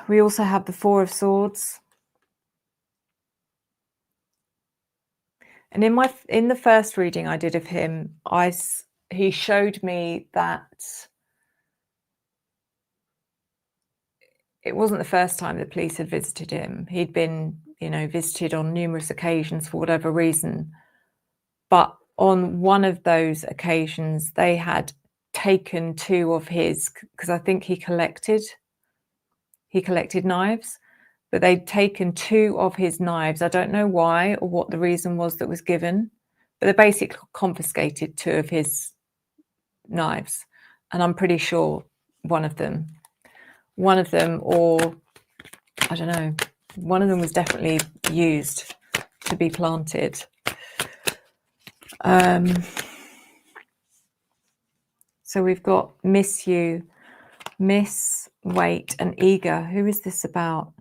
We also have the Four of Swords. And in the first reading I did of him, he showed me that it wasn't the first time the police had visited him. He'd been, visited on numerous occasions for whatever reason. But on one of those occasions, they had taken two of his, because I think he collected knives, but they'd taken two of his knives. I don't know why or what the reason was that was given, but they basically confiscated two of his knives. And I'm pretty sure one of them, or I don't know, one of them was definitely used to be planted. So we've got miss you, miss, wait, and eager. Who is this about?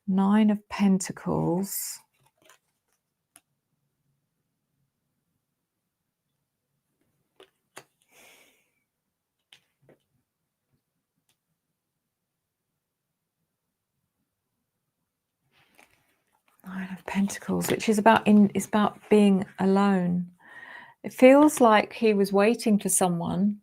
9 of Pentacles. Nine of Pentacles, which is about being alone. It feels like he was waiting for someone.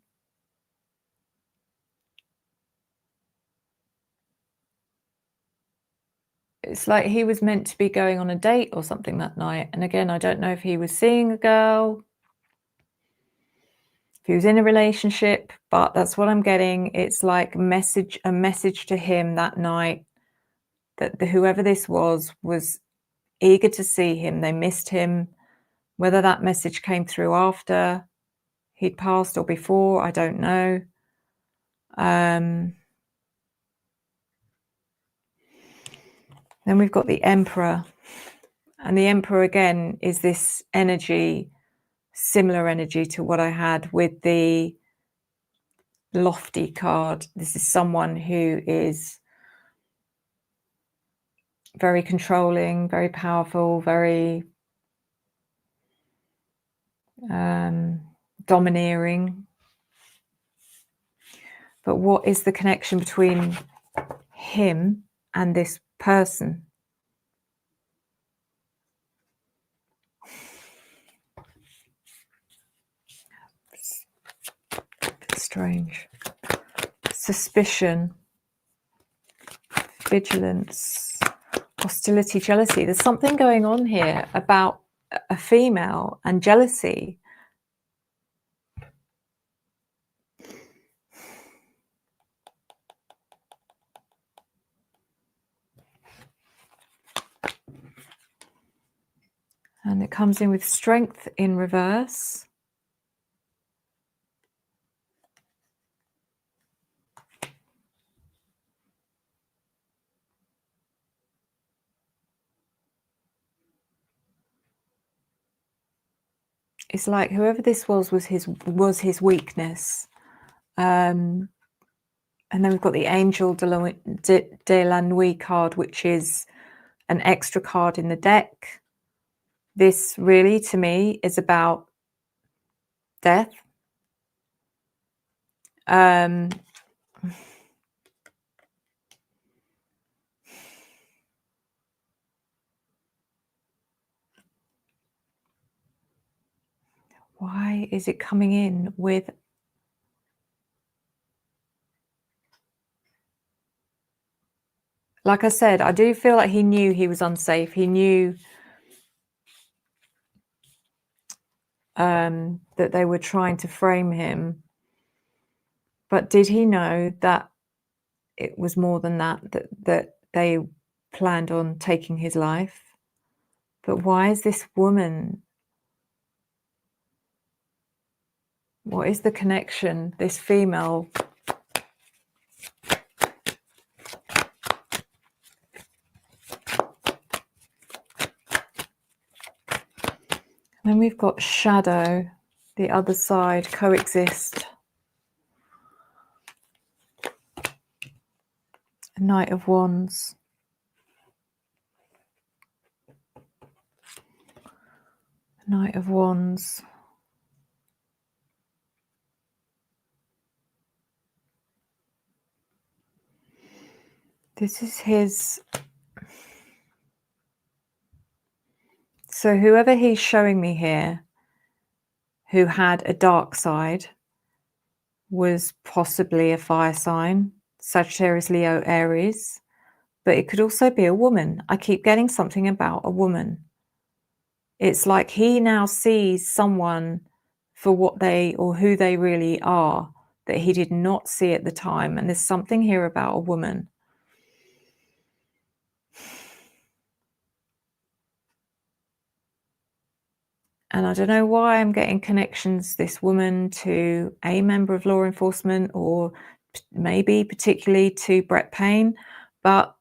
It's like he was meant to be going on a date or something that night. And again, I don't know if he was seeing a girl, if he was in a relationship, but that's what I'm getting. It's like a message to him that night that whoever this was eager to see him. They missed him. Whether that message came through after he'd passed or before, I don't know. Then we've got the Emperor. And the Emperor, again, is this energy, similar energy to what I had with the lofty card. This is someone who is very controlling, very powerful, very domineering. But what is the connection between him and this person? Strange. Suspicion, vigilance, hostility, jealousy. There's something going on here about a female and jealousy. And it comes in with strength in reverse. It's like whoever this was his weakness. And then we've got the Angel de la Nuit card, which is an extra card in the deck. This really, to me, is about death. Why is it coming in with like I said, I do feel like he knew he was unsafe. He knew that they were trying to frame him. But did he know that it was more than that they planned on taking his life? But why is this woman? What is the connection? This female. Then we've got shadow, the other side, coexist. Knight of Wands. Knight of Wands. This is his. So whoever he's showing me here, who had a dark side, was possibly a fire sign, Sagittarius, Leo, Aries, but it could also be a woman. I keep getting something about a woman. It's like he now sees someone for what they or who they really are that he did not see at the time. And there's something here about a woman. And I don't know why I'm getting connections, this woman, to a member of law enforcement or maybe particularly to Brett Payne, but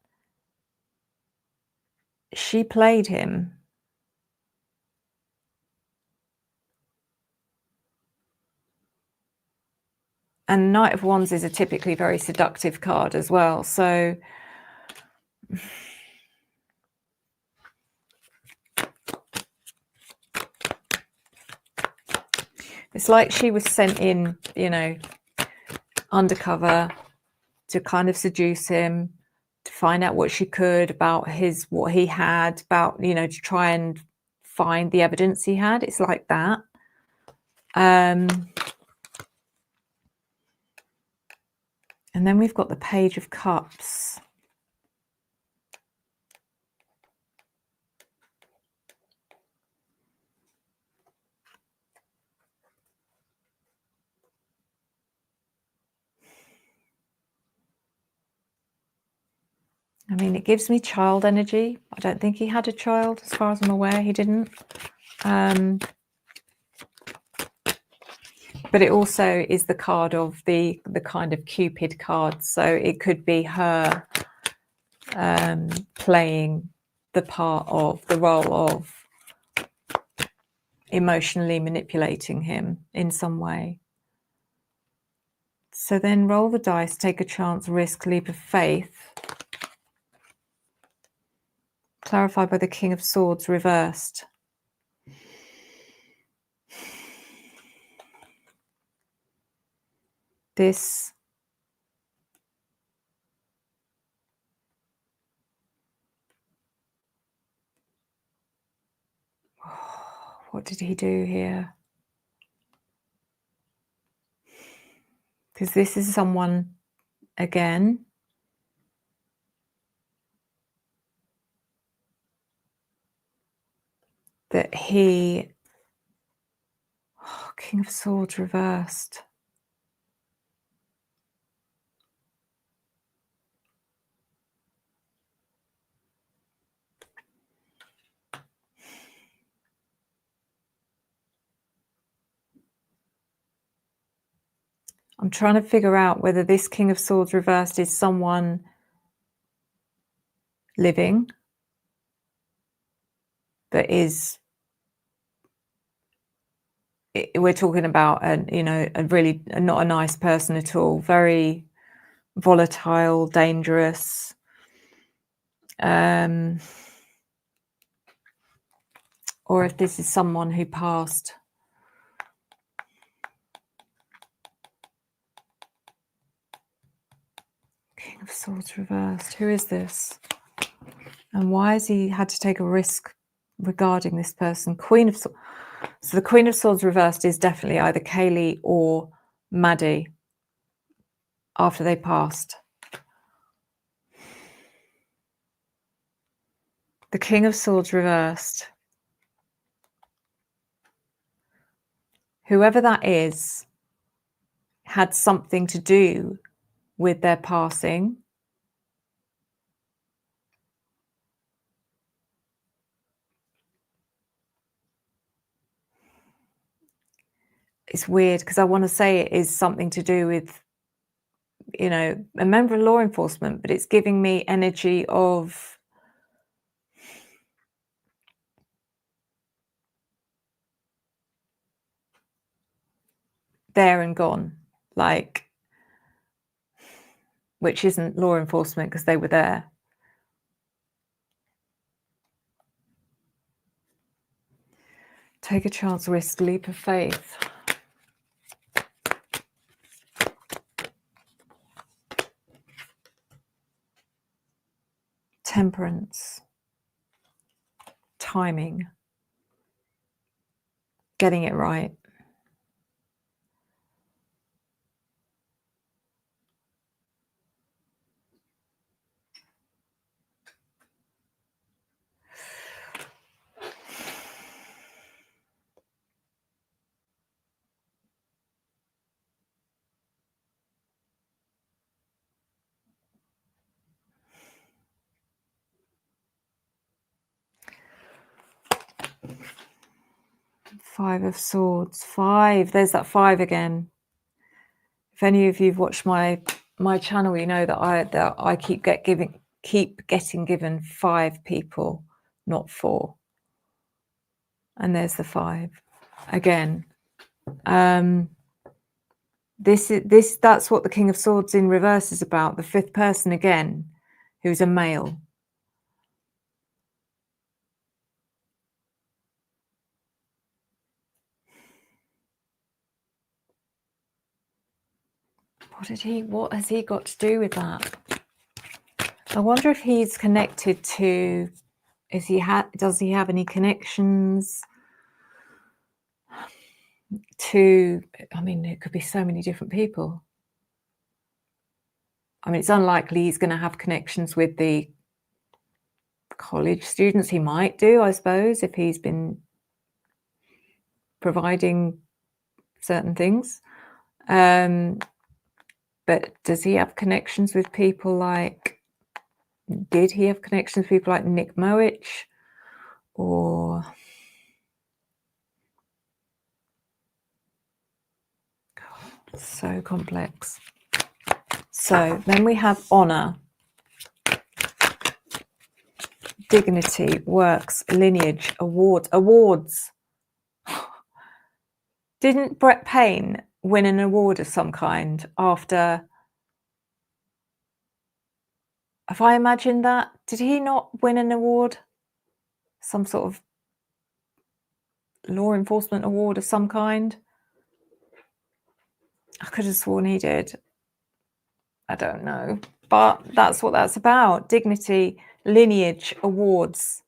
she played him. And Knight of Wands is a typically very seductive card as well. So it's like she was sent in, you know, undercover to kind of seduce him, to find out what she could about what he had, about, you know, to try and find the evidence he had. It's like that. And then we've got the Page of Cups. I mean, it gives me child energy. I don't think he had a child, as far as I'm aware. He didn't. But it also is the card of the kind of Cupid card. So it could be her playing the part of the role of emotionally manipulating him in some way. So then roll the dice, take a chance, risk, leap of faith. Clarified by the King of Swords reversed. This what did he do here? Because this is someone, again, that he... King of Swords reversed. I'm trying to figure out whether this King of Swords reversed is someone living that is... We're talking about a really not a nice person at all, very volatile, dangerous, or if this is someone who passed. King of Swords reversed. Who is this? And why has he had to take a risk regarding this person? Queen of Swords. So the Queen of Swords reversed is definitely either Kaylee or Maddie after they passed. The King of Swords reversed. Whoever that is had something to do with their passing. It's weird because I want to say it is something to do with, you know, a member of law enforcement, but it's giving me energy of there and gone, like, which isn't law enforcement because they were there. Take a chance, risk, leap of faith. Temperance. Timing. Getting it right. Five of Swords. 5. There's that 5 again. If any of you've watched my channel, you know that I keep getting given 5 people, not 4. And there's the 5 again. That's what the King of Swords in reverse is about. The 5th person again, who's a male. What has he got to do with that? I wonder if he's connected to, does he have any connections to, I mean, it could be so many different people. I mean, it's unlikely he's going to have connections with the college students. He might do, I suppose, if he's been providing certain things. But does he have connections with people like, did he have connections with people like Nick Mowich? Or God, so complex. So then we have honor, dignity, works, lineage, awards. Didn't Brett Payne win an award of some kind after? Have I imagined that? Did he not win an award? Some sort of law enforcement award of some kind? I could have sworn he did. I don't know. But that's what that's about. Dignity, lineage, awards.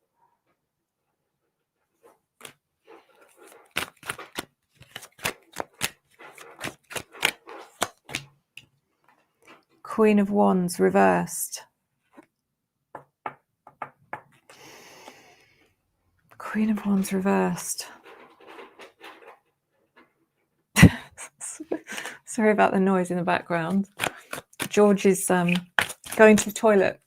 Queen of Wands reversed. Queen of Wands reversed. Sorry about the noise in the background. George is going to the toilet.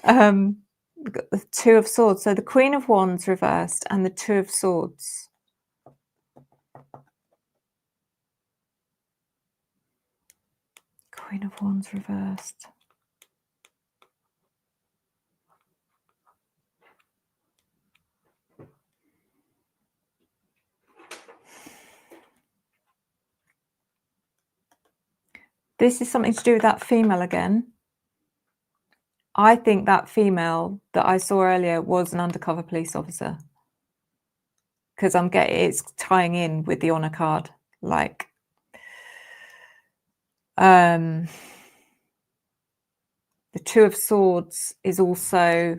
We've got the 2 of Swords. So the Queen of Wands reversed and the 2 of Swords. Queen of Wands reversed. This is something to do with that female again. I think that female that I saw earlier was an undercover police officer. Because it's tying in with the honor card. Like, The Two of Swords is also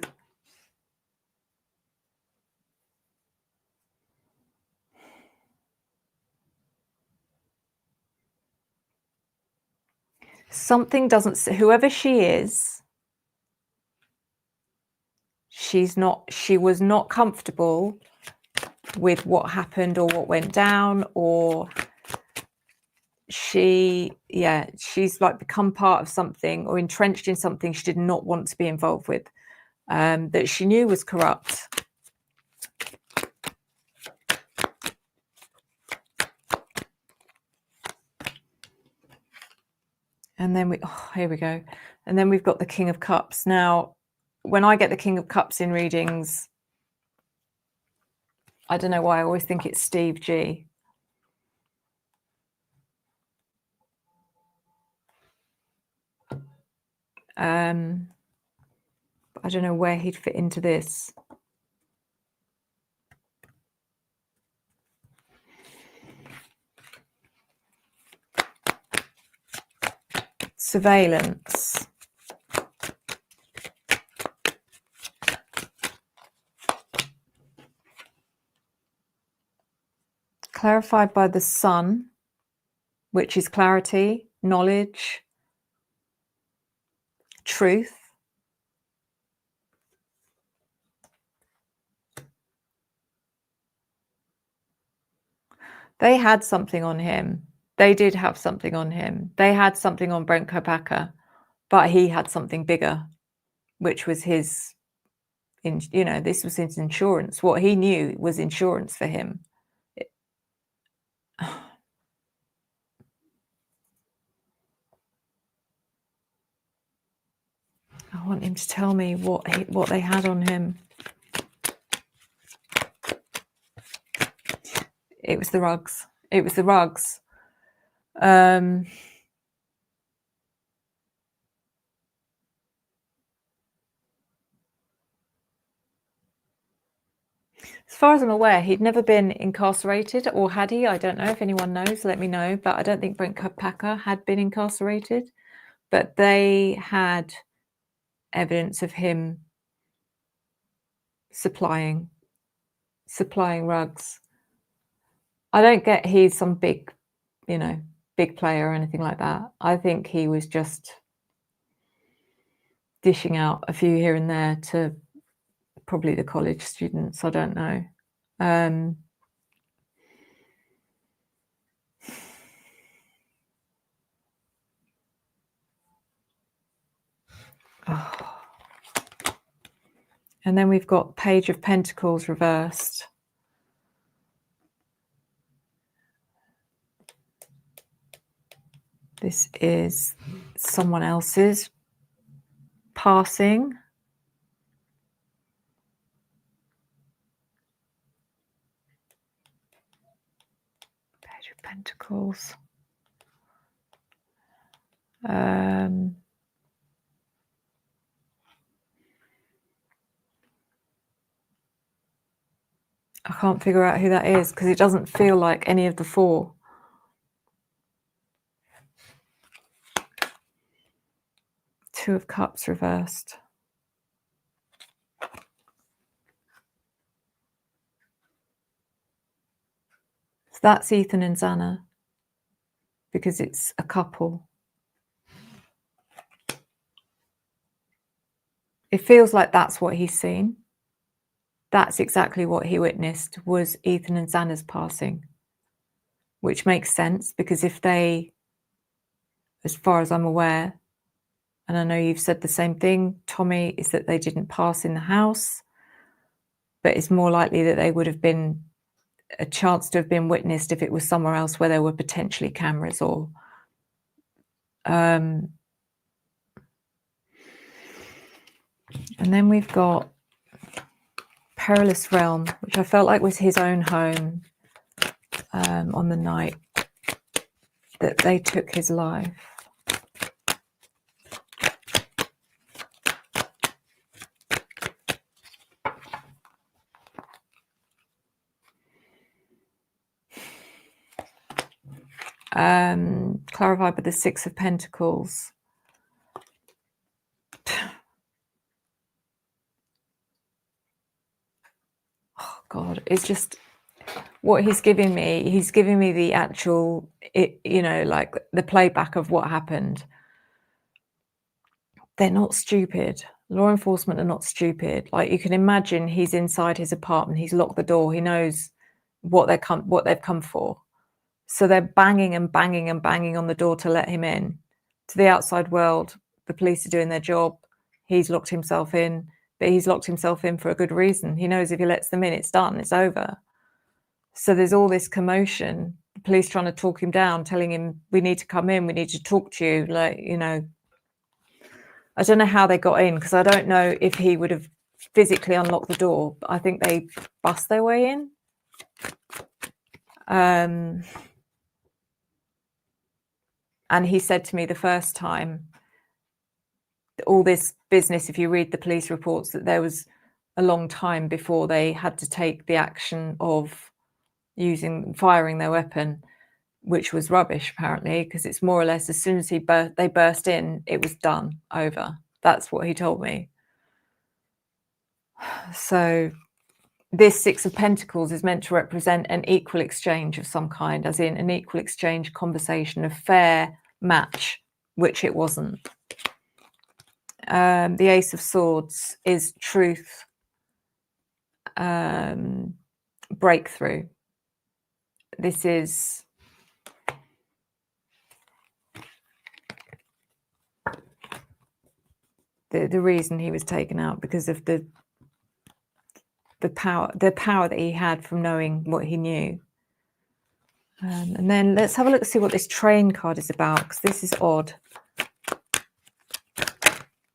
something doesn't, whoever she is, she was not comfortable with what happened or what went down, or she's like become part of something or entrenched in something she did not want to be involved with, that she knew was corrupt. And then here we go. And then we've got the King of Cups. Now, when I get the King of Cups in readings, I don't know why I always think it's Steve G. But I don't know where he'd fit into this. Surveillance. Clarified by the sun, which is clarity, knowledge, truth. They had something on him. They did have something on him. They had something on Brent Kopacka, but he had something bigger, which was his, this was his insurance. What he knew was insurance for him. I want him to tell me what they had on him. It was the rugs. It was the rugs. As far as I'm aware, he'd never been incarcerated, or had he? I don't know. If anyone knows, let me know. But I don't think Brent Kopacka had been incarcerated. But they had evidence of him supplying rugs. I don't get he's some big player or anything like that. I think he was just dishing out a few here and there to probably the college students. I don't know. And then we've got Page of Pentacles reversed. This is someone else's passing. Page of Pentacles. I can't figure out who that is because it doesn't feel like any of the four. Two of Cups reversed. So that's Ethan and Xana because it's a couple. It feels like that's what he's seen. That's exactly what he witnessed, was Ethan and Xana's passing, which makes sense because if they, as far as I'm aware, and I know you've said the same thing, Tommy, is that they didn't pass in the house, but it's more likely that they would have been a chance to have been witnessed if it was somewhere else where there were potentially cameras or and then we've got Perilous Realm, which I felt like was his own home on the night that they took his life. Clarified by the Six of Pentacles. Oh God, it's just what he's giving me. He's giving me the actual, like the playback of what happened. They're not stupid. Law enforcement are not stupid. Like, you can imagine, he's inside his apartment. He's locked the door. He knows what they've come for. So they're banging and banging and banging on the door to let him in. To the outside world, the police are doing their job. He's locked himself in, but he's locked himself in for a good reason. He knows if he lets them in, it's done, it's over. So there's all this commotion. The police trying to talk him down, telling him, we need to come in, we need to talk to you. Like, I don't know how they got in, because I don't know if he would have physically unlocked the door, but I think they bust their way in. And he said to me the first time, all this business, if you read the police reports, that there was a long time before they had to take the action of firing their weapon, which was rubbish, apparently, because it's more or less as soon as they burst in, it was done, over. That's what he told me. So this Six of Pentacles is meant to represent an equal exchange of some kind, as in an equal exchange conversation, a fair match, which it wasn't. The Ace of Swords is truth, breakthrough. This is the reason he was taken out, because of the power that he had from knowing what he knew. And then let's have a look and see what this train card is about, because this is odd.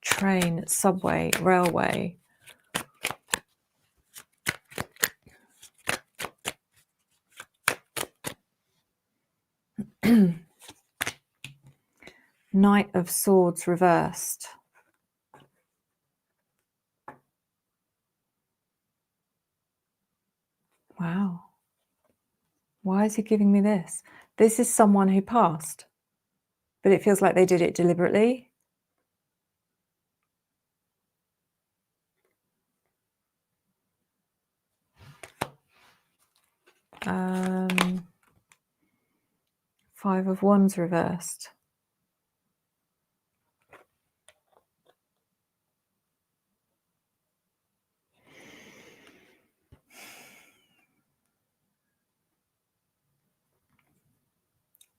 Train, subway, railway. Knight of Swords reversed. Wow. Why is he giving me this? This is someone who passed, but it feels like they did it deliberately. Five of Wands reversed.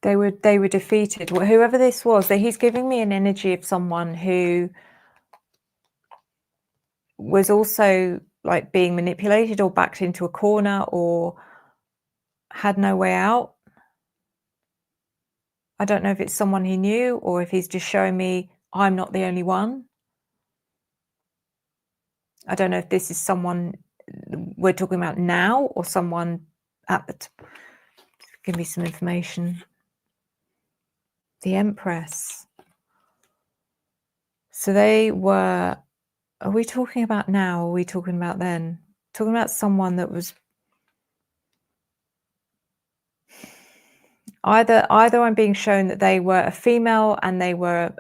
They were defeated. Well, whoever this was, he's giving me an energy of someone who was also like being manipulated or backed into a corner or had no way out. I don't know if it's someone he knew or if he's just showing me I'm not the only one. I don't know if this is someone we're talking about now or someone at the give me some information. The Empress. So they were, are we talking about now or are we talking about then? Talking about someone that was either I'm being shown that they were a female and they were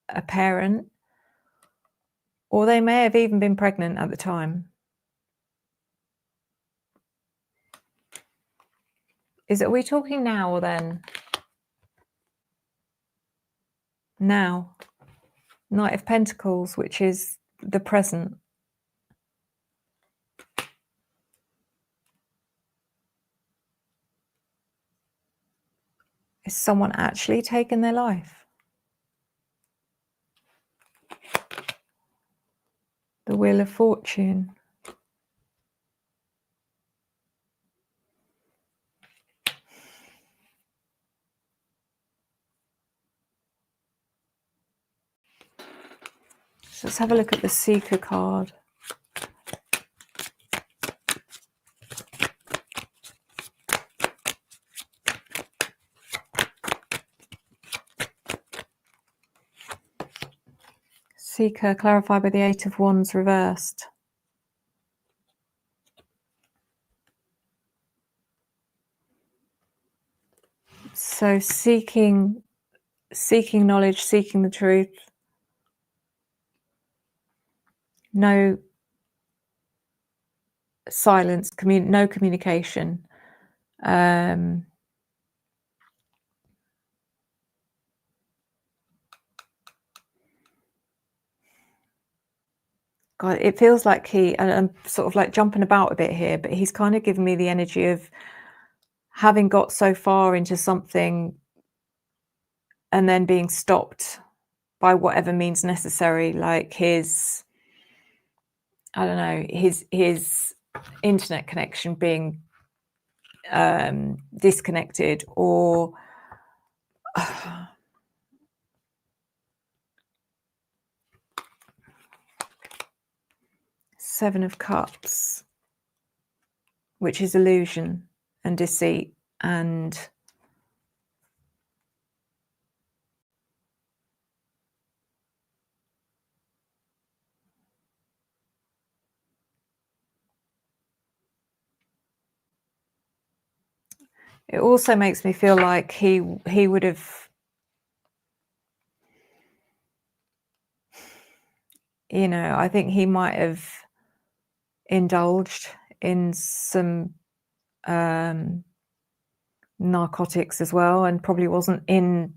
a parent, or they may have even been pregnant at the time. Are we talking now or then? Now. Knight of Pentacles, which is the present. Is someone actually taking their life? The Wheel of Fortune. So let's have a look at the Seeker card. Seeker clarified by the Eight of Wands reversed. So seeking knowledge, seeking the truth. No silence, no communication. God, it feels like and I'm sort of like jumping about a bit here, but he's kind of given me the energy of having got so far into something and then being stopped by whatever means necessary, like his internet connection being disconnected, or Seven of Cups, which is illusion and deceit, and it also makes me feel like he would have, I think he might have indulged in some narcotics as well, and probably wasn't in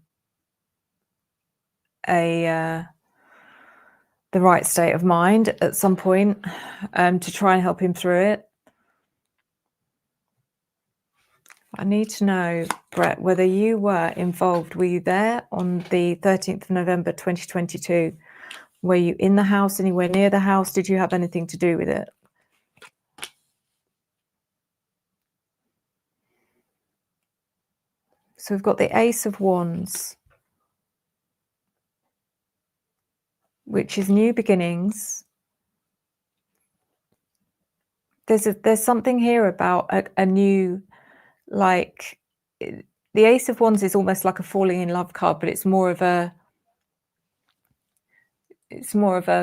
the right state of mind at some point to try and help him through it. I need to know, Brett, whether you were involved. Were you there on the 13th of November 2022? Were you in the house, anywhere near the house? Did you have anything to do with it? So we've got the Ace of Wands, which is new beginnings. There's something here about a new, like, the Ace of Wands is almost like a falling in love card, but it's more of a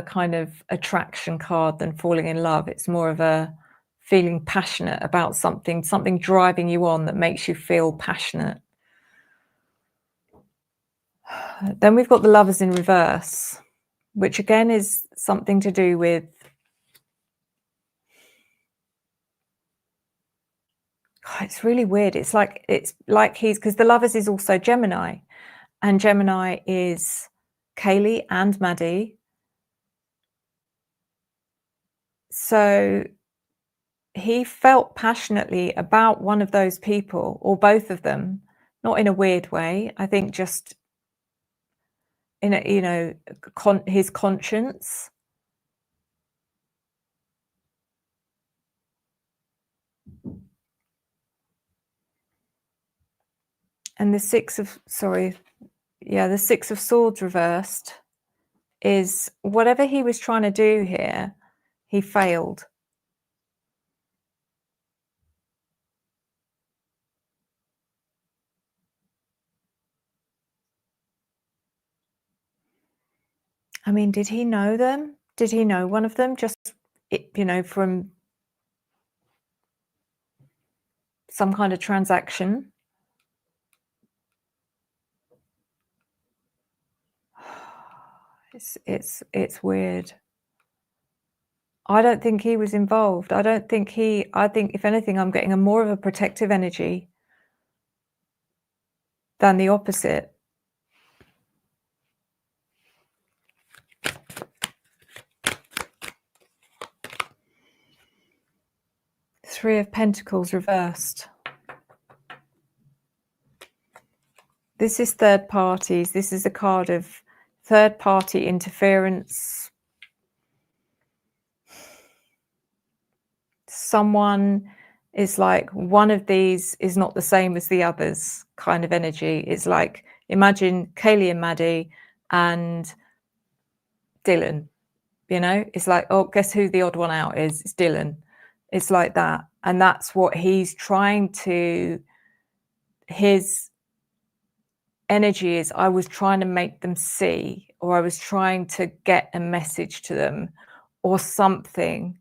kind of attraction card than falling in love. It's more of a feeling passionate about something driving you on that makes you feel passionate. Then we've got the Lovers in reverse, which again is something to do with it's really weird. It's like he's, because the Lovers is also Gemini, and Gemini is Kaylee and Maddie. So he felt passionately about one of those people, or both of them, not in a weird way. I think just in a, his conscience. And the Six of Swords reversed is whatever he was trying to do here, he failed. I mean, did he know them? Did he know one of them? Just, from some kind of transaction? It's weird. I don't think he was involved. I think if anything, I'm getting more of a protective energy than the opposite. Three of Pentacles reversed. This is third parties. This is a card of third party interference. Someone is like, one of these is not the same as the others kind of energy. It's like, imagine Kaylee and Maddie and Dylan, it's like, oh, guess who the odd one out is? It's Dylan. It's like that. And that's what he's trying to, his energy is, I was trying to make them see, or I was trying to get a message to them or something.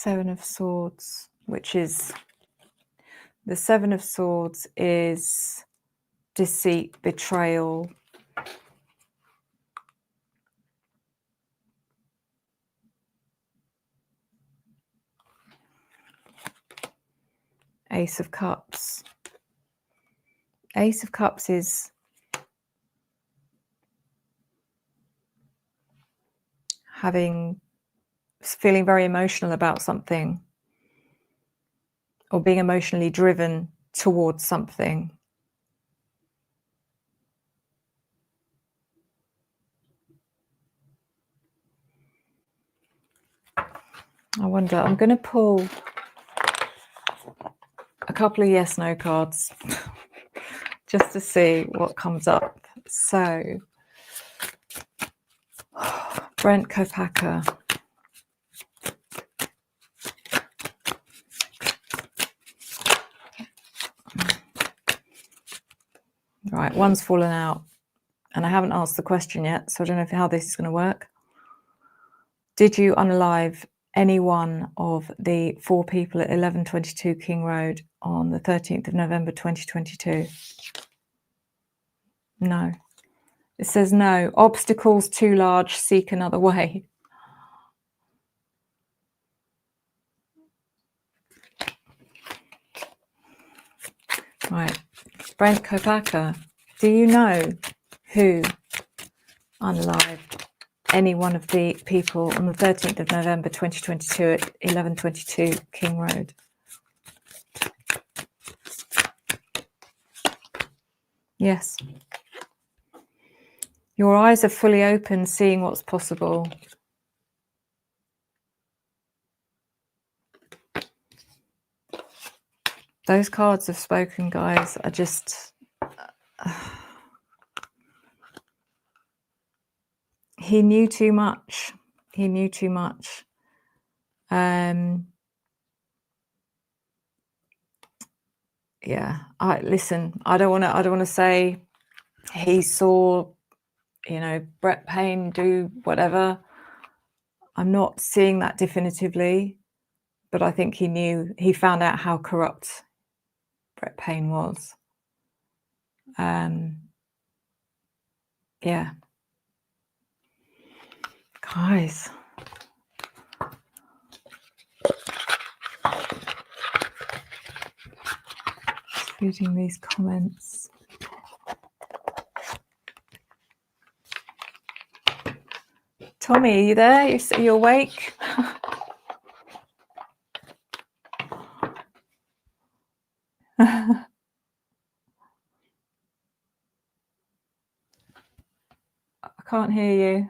Seven of Swords, which is the Seven of Swords is deceit, betrayal. Ace of Cups. Ace of Cups is feeling very emotional about something, or being emotionally driven towards something. I wonder, I'm going to pull a couple of yes no cards just to see what comes up. So Brent Kopacka. Right, one's fallen out, and I haven't asked the question yet, so I don't know how this is going to work. Did you unalive any one of the 4 people at 1122 King Road on the 13th of November 2022? No. It says no. Obstacles too large, seek another way. Right. Brent Kopacka, do you know who unalived any one of the people on the 13th of November 2022 at 1122 King Road? Yes. Your eyes are fully open, seeing what's possible. Those cards have spoken, guys. I just... he knew too much. He knew too much. Yeah. Listen, I don't want to say he saw, Brett Payne do whatever. I'm not seeing that definitively, but I think he found out how corrupt Brett Payne was. Yeah. Guys. Just reading these comments. Tommy, are you there? You awake? I can't hear you.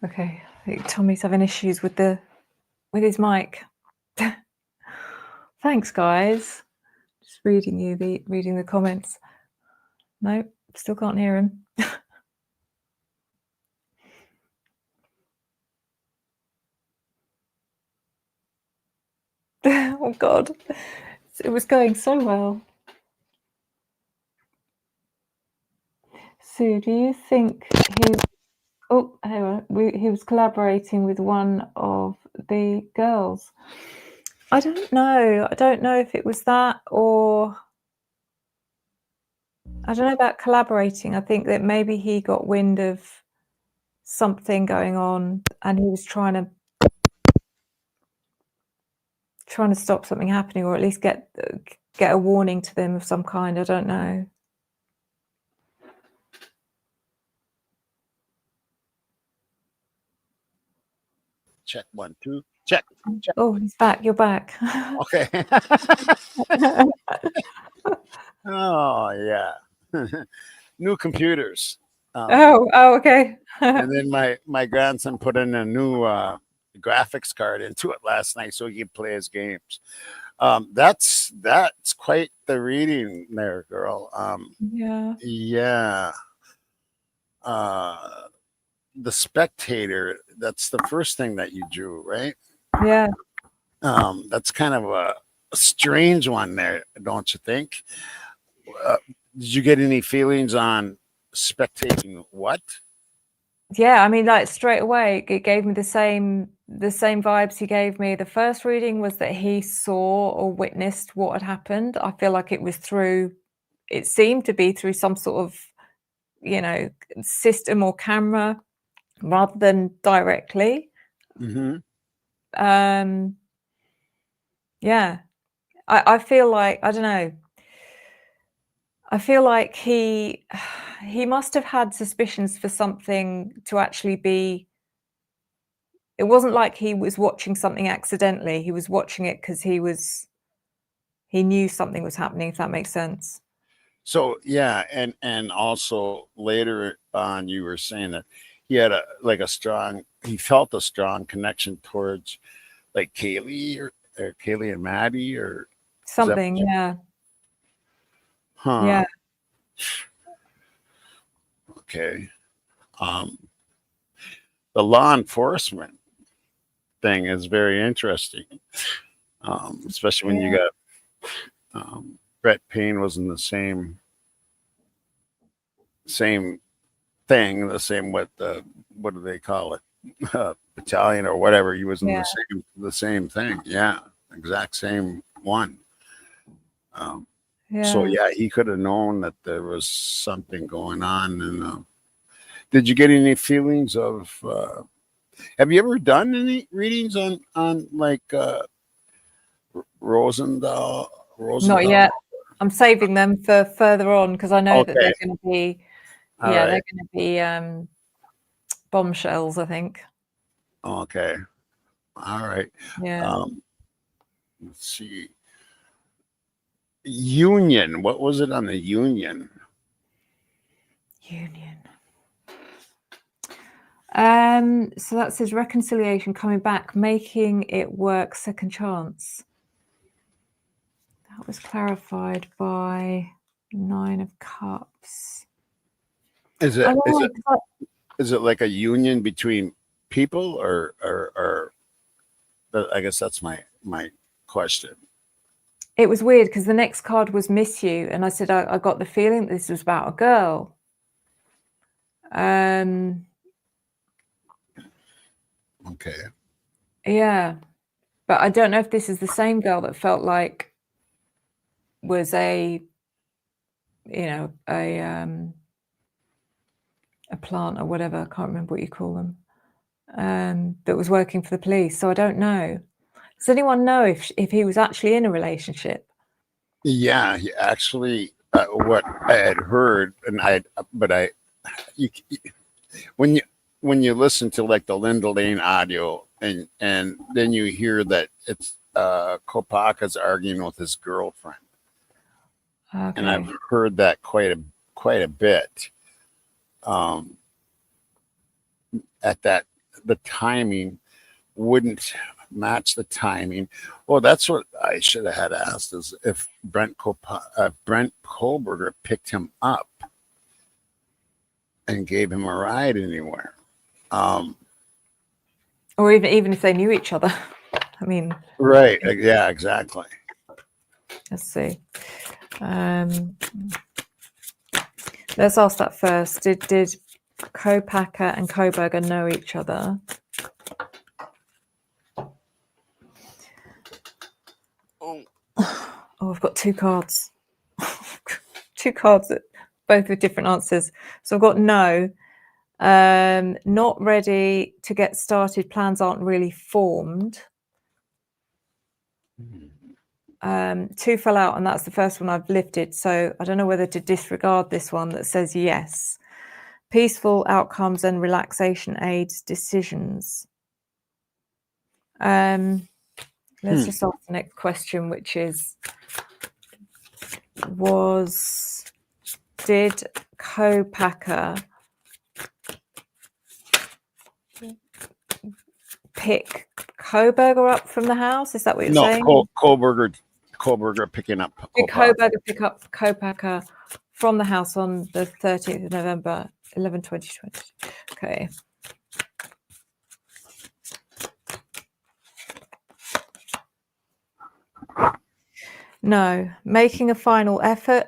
Okay, I think Tommy's having issues with his mic. Thanks, guys. Just reading the comments. No, still can't hear him. Oh God, it was going so well. Sue, do you think he was collaborating with one of the girls? I don't know. I don't know if it was that, or I don't know about collaborating. I think that maybe he got wind of something going on and he was trying to stop something happening, or at least get a warning to them of some kind. I don't know. check 1 2 check. Oh, he's back. You're back. Okay. Oh yeah. New computers. Oh, okay. And then my grandson put in a new graphics card into it last night so he could play his games. That's quite the reading there, girl. Yeah. Yeah. The Spectator, that's the first thing that you drew, right? Yeah. That's kind of a strange one there, don't you think? Did you get any feelings on spectating what? Yeah, I mean, like straight away, it gave me the same vibes he gave me. The first reading was that he saw or witnessed what had happened. I feel like it seemed to be through some sort of, system or camera rather than directly. Mm-hmm. Yeah, I feel like, I don't know. I feel like he must have had suspicions for something to actually be. It wasn't like he was watching something accidentally. He was watching it because he knew something was happening, if that makes sense. So yeah, and also later on, you were saying that he had he felt a strong connection towards like Kaylee or Kaylee and Maddie or Something, yeah. huh? Yeah. Okay. The law enforcement thing is very interesting, especially when you got Brett Payne was in the same thing, the same what do they call it, battalion or whatever. He was in the same thing. Yeah, exact same one. So yeah, he could have known that there was something going on. And did you get any feelings of? Have you ever done any readings on like Rosendahl? Not yet. I'm saving them for further on because I know that they're going to be. They're going to be bombshells, I think. Okay. All right. Yeah. Let's see. Union. What was it on the Union? So that says reconciliation, coming back, making it work, second chance. That was clarified by 9 of Cups. Is it like a union between people or I guess that's my question. It was weird because the next card was miss you, and I said I got the feeling that this was about a girl. Okay. Yeah, but I don't know if this is the same girl that felt like was a plant or whatever. I can't remember what you call them. That was working for the police. So I don't know. Does anyone know if he was actually in a relationship? Yeah, he actually, what I had heard, when you listen to like the Linda Lane audio, and then you hear that it's Kopacka's arguing with his girlfriend, and I've heard that quite a bit. At that, the timing wouldn't match the timing. Well, that's what I should have had asked, is if Brent Kohlberger picked him up and gave him a ride anywhere. Or even if they knew each other. I mean, right. Yeah, exactly. Let's see. Let's ask that first. Did Kopacka and Kohlberger know each other? Oh, I've got 2 cards. 2 cards, both with different answers. So I've got no. Not ready to get started. Plans aren't really formed. 2 fell out, and that's the first one I've lifted. So I don't know whether to disregard this one that says yes. Peaceful outcomes and relaxation aids decisions. Let's just ask the next question, which is, did Kopacka pick Koberger up from the house? Is that what you're saying? Koberger picking up Did Kopacka. Koberger pick up Kopacka from the house on the 13th of November, 2020? Okay. No. Making a final effort,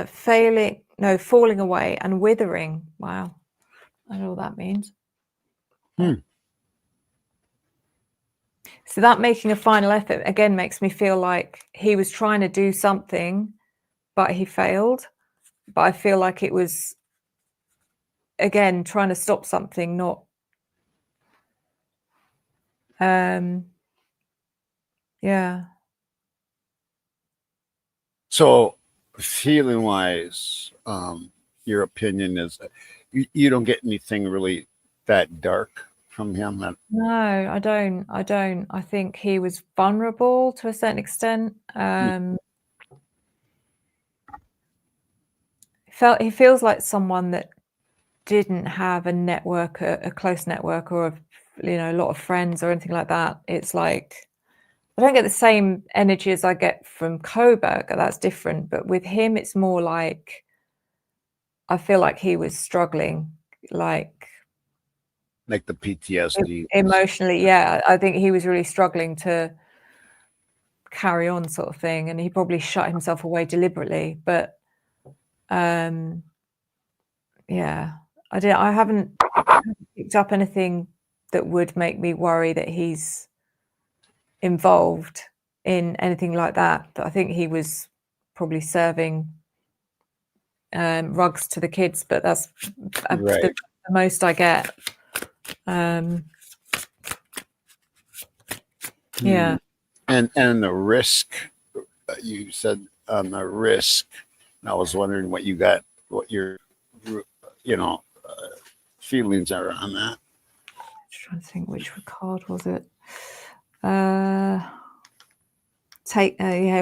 falling away and withering. Wow. I don't know what that means. So that making a final effort again makes me feel like he was trying to do something, but he failed. But I feel like it was, again, trying to stop something, not yeah. So, feeling wise, your opinion is you don't get anything really that dark from him. No, I don't. I think he was vulnerable to a certain extent. He feels like someone that didn't have a network, a close network, or a lot of friends or anything like that. It's like I don't get the same energy as I get from Koberger. That's different. But with him, it's more like I feel like he was struggling, like the PTSD emotionally. Yeah, I think he was really struggling to carry on, sort of thing, and he probably shut himself away deliberately. But yeah, I haven't picked up anything that would make me worry that he's involved in anything like that. But I think he was probably serving rugs to the kids, but that's right. the most I get. Yeah. And the risk, you said on the risk, and I was wondering what your feelings are on that. Just trying to think, which card was it? Here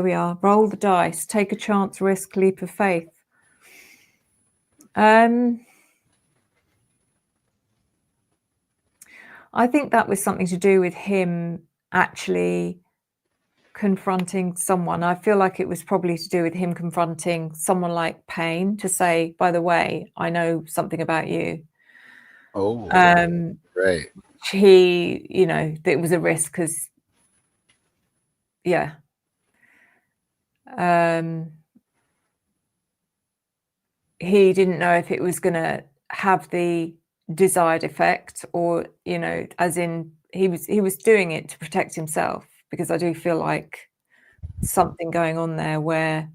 we are. Roll the dice. Take a chance, risk, leap of faith. I think that was something to do with him actually confronting someone. I feel like it was probably to do with him confronting someone like Payne to say, by the way, I know something about you. Oh, right. He, it was a risk because, yeah. He didn't know if it was going to have the desired effect or, as in he was doing it to protect himself, because I do feel like something going on there where,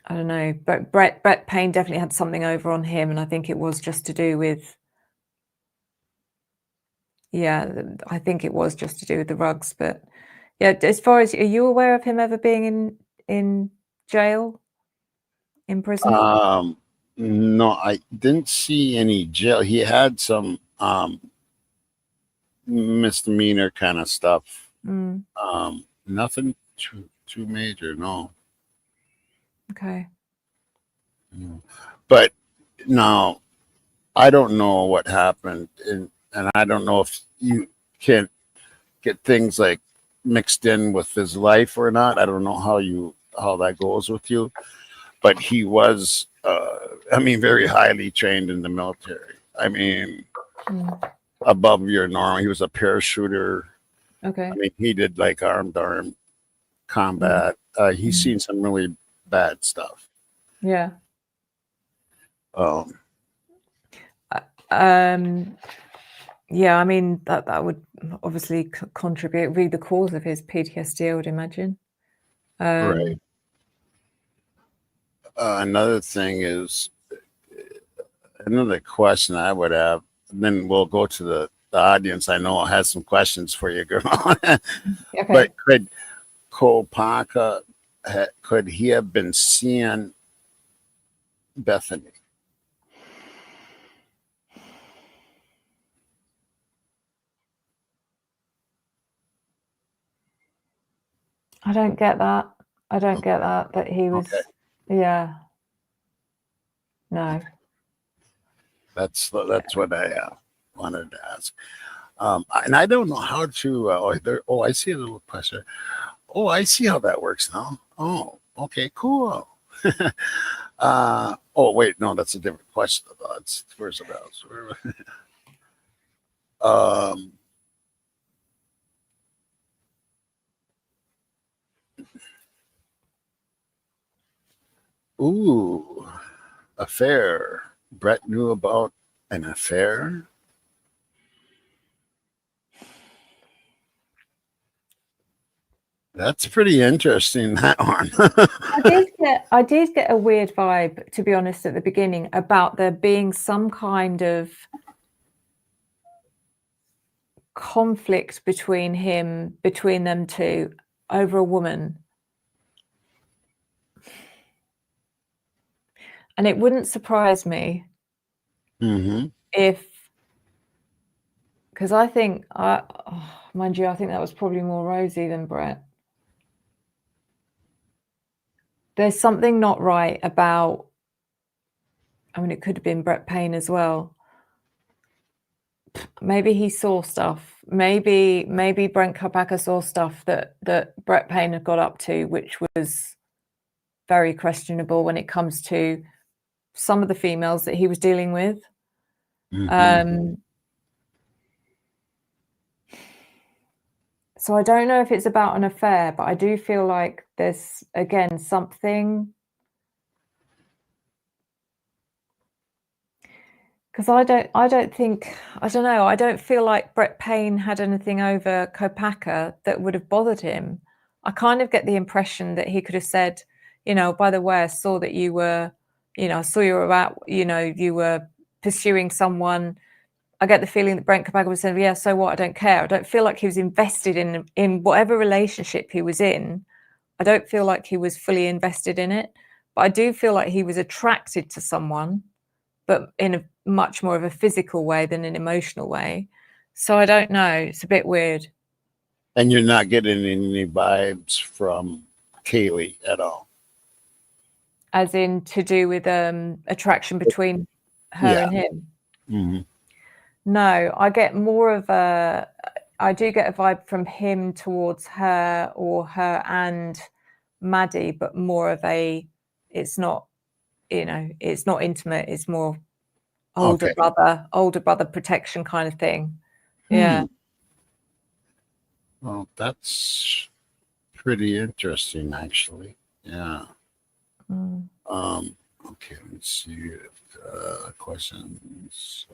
I don't know, but Brett Payne definitely had something over on him, and I think it was just to do with, I think it was just to do with the rugs. But yeah, as far as, are you aware of him ever being in jail, in prison? No, I didn't see any jail. He had some misdemeanor kind of stuff. Nothing too major, no. Okay. But now I don't know what happened, and I don't know if you can get things like mixed in with his life or not. I don't know how that goes with you, but he was very highly trained in the military. I mean, above your normal. He was a parachuter. Okay. I mean, he did like armed combat. He's seen some really bad stuff. Yeah. Yeah, I mean, that would obviously contribute, be the cause of his PTSD, I would imagine. Right. Another thing is, another question I would have, and then we'll go to the audience. I know has some questions for you, girl. Okay. But could Kopacka, could he have been seeing Bethany? I don't get that. I don't get that. That he was. Okay. Yeah. No. That's what I wanted to ask. And I don't know how to. I see a little question. Oh, I see how that works now. Oh, okay, cool. Oh, wait, no, that's a different question. It's first about. Um, ooh, affair. Brett knew about an affair. That's pretty interesting, that one. I did get a weird vibe, to be honest, at the beginning about there being some kind of conflict between them two over a woman. And it wouldn't surprise me if, because I think, mind you, I think that was probably more Rosie than Brett. There's something not right about, I mean, it could have been Brett Payne as well. Maybe he saw stuff. Maybe Brent Kopacka saw stuff that Brett Payne had got up to, which was very questionable when it comes to some of the females that he was dealing with. So I don't know if it's about an affair, but I do feel like there's, again, something, because I don't feel like Brett Payne had anything over Kopacka that would have bothered him. I kind of get the impression that he could have said, by the way, I saw that you were, I saw you were about, you were pursuing someone. I get the feeling that Brent Kopacka was saying, yeah, so what? I don't care. I don't feel like he was invested in whatever relationship he was in. I don't feel like he was fully invested in it, but I do feel like he was attracted to someone, but in a much more of a physical way than an emotional way. So I don't know. It's a bit weird. And you're not getting any vibes from Kaylee at all. As in to do with attraction between her and him. Mm-hmm. No, I get more of I do get a vibe from him towards her, or her and Maddie, but more of it's not, it's not intimate. It's more older brother protection kind of thing. Yeah. Well, that's pretty interesting, actually. Yeah. Okay, let's see questions.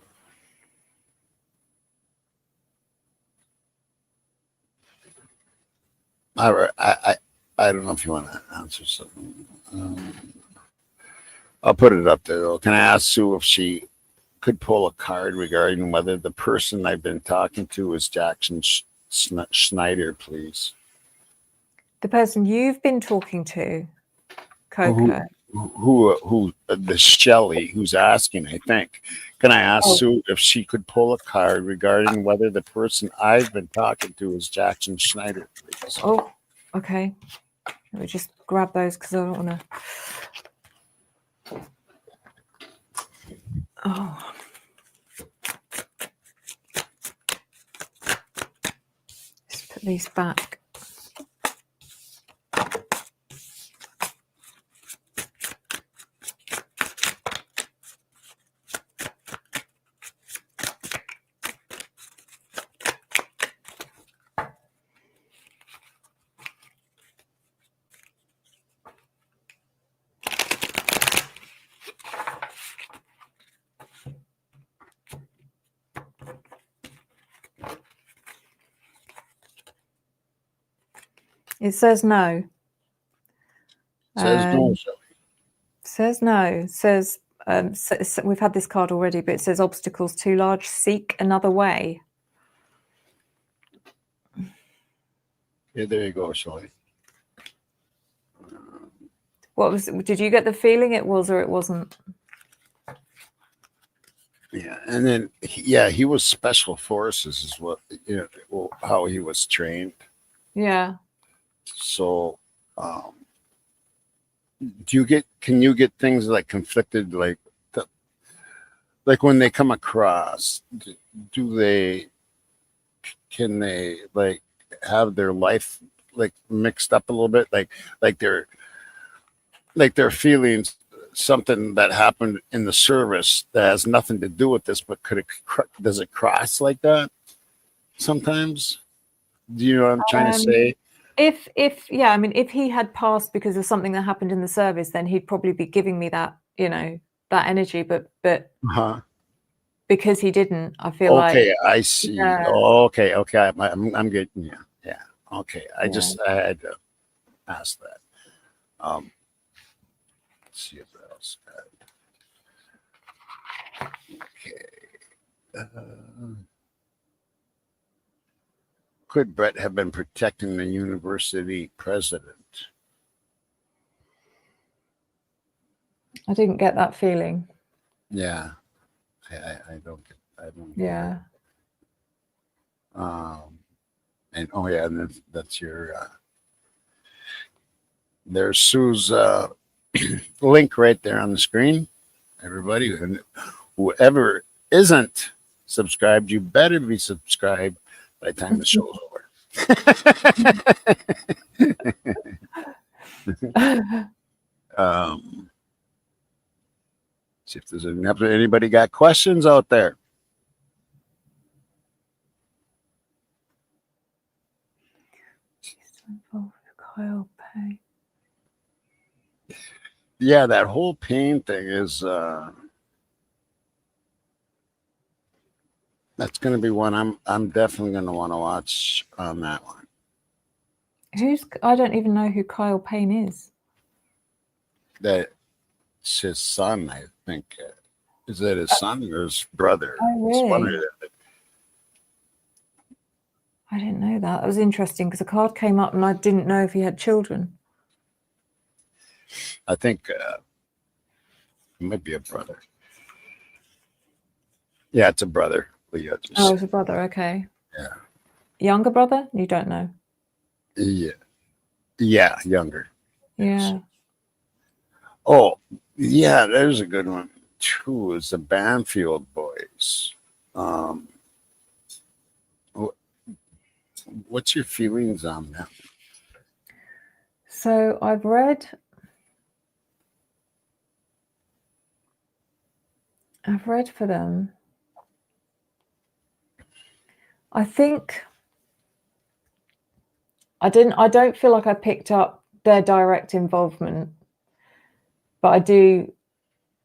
I don't know if you want to answer something. I'll put it up there, though. Can I ask Sue if she could pull a card regarding whether the person I've been talking to is Jackson Schneider, please? The person you've been talking to, Coco. Who the Shelley who's asking, I think. Can I ask Sue if she could pull a card regarding whether the person I've been talking to is Jackson Schneider, please? Oh, okay. Let me just grab those because I don't want to. Oh. Just put these back. It says no. Says no, Shelley. Says no. Says we've had this card already, but it says obstacles too large. Seek another way. Yeah, there you go, Shelley. Did you get the feeling it was or it wasn't? Yeah, and then he was special forces, is what how he was trained. Yeah. So, can you get things like conflicted, like like when they come across, do they, can they like have their life like mixed up a little bit, like their feelings, something that happened in the service that has nothing to do with this, but does it cross like that sometimes? Do you know what I'm trying to say? If yeah, I mean, if he had passed because of something that happened in the service, then he'd probably be giving me that, that energy. But Uh-huh. because he didn't, I feel like, Okay, I see. yeah, Oh, okay, I'm getting, yeah. Okay, I yeah. had to ask that. Let's see what else. Okay. Could Brett have been protecting the university president? I didn't get that feeling. Yeah, I don't get. I don't. Yeah. And oh yeah, and that's your. There's Sue's link right there on the screen. Everybody, and whoever isn't subscribed, you better be subscribed by the time the show's over. See if there's anybody got questions out there. Kyle Payne. Yeah, that whole pain thing is that's going to be one I'm definitely going to want to watch on that one. I don't even know who Kyle Payne is. That's his son, I think. Is that his son or his brother? Oh, It's one really? of the- I didn't know that. That was interesting because a card came up and I didn't know if he had children. I think it might be a brother. Yeah, it's a brother. Leah just Oh, said. it's a brother. Okay. Yeah. Younger brother? You don't know. Yeah, younger. Yeah. Oh, yeah, there's a good one too. Is the Banfield boys. What's your feelings on that? So I've read for them. I think I don't feel like I picked up their direct involvement, but they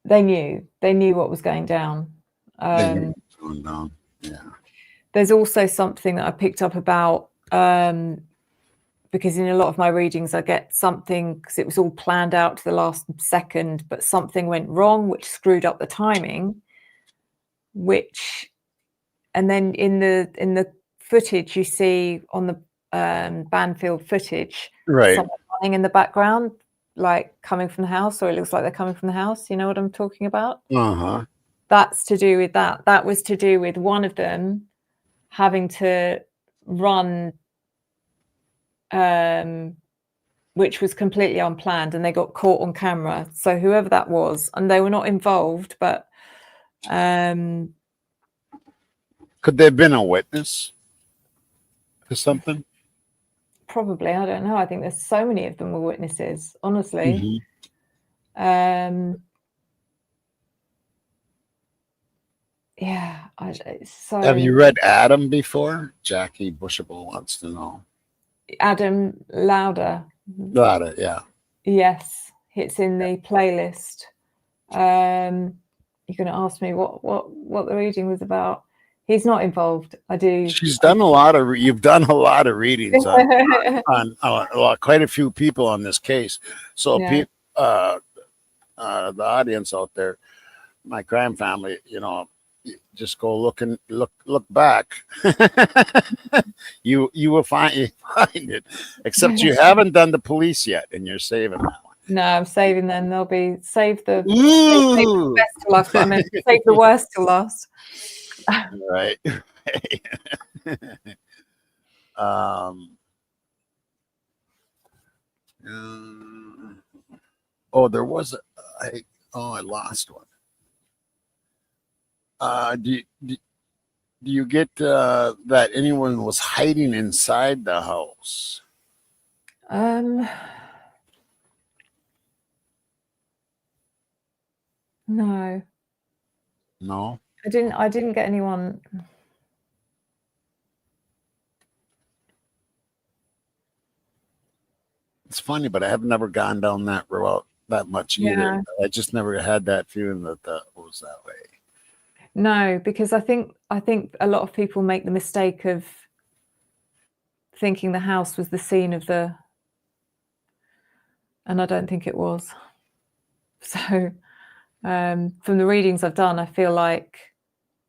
knew what was going down. Going down. Yeah. There's also something that I picked up about, because in a lot of my readings I get something, because it was all planned out to the last second, but something went wrong, which screwed up the timing, and then in the footage you see on the Banfield footage, Right. someone running in the background, like coming from the house, or it looks like they're coming from the house. You know what I'm talking about? Uh-huh. That's to do with that. That was to do with one of them having to run, which was completely unplanned, and they got caught on camera. So whoever that was, and they were not involved, but could there have been a witness to something? Probably. I don't know. I think there's so many of them were witnesses, honestly. Yeah. So Have you read Adam before? Jackie Bushable wants to know. Adam Lauder. Lauder, yeah. Yes, it's in the playlist. You're going to ask me what the reading was about. He's not involved. I do. She's done you've done a lot of readings on quite a few people on this case. So Yeah. the audience out there, my crime family, just go look back. you will find it. Except you haven't done the police yet, and you're saving that one. No, I'm saving them. They'll be save the Ooh. best till last. I meant save the worst till last. Right. Oh, there was I lost one. Do you get that anyone was hiding inside the house? No, No. I didn't get anyone. It's funny, but I have never gone down that route that much either. Yeah. I just never had that feeling that was that way. No, because I think a lot of people make the mistake of thinking the house was the scene of and I don't think it was. So from the readings I've done, I feel like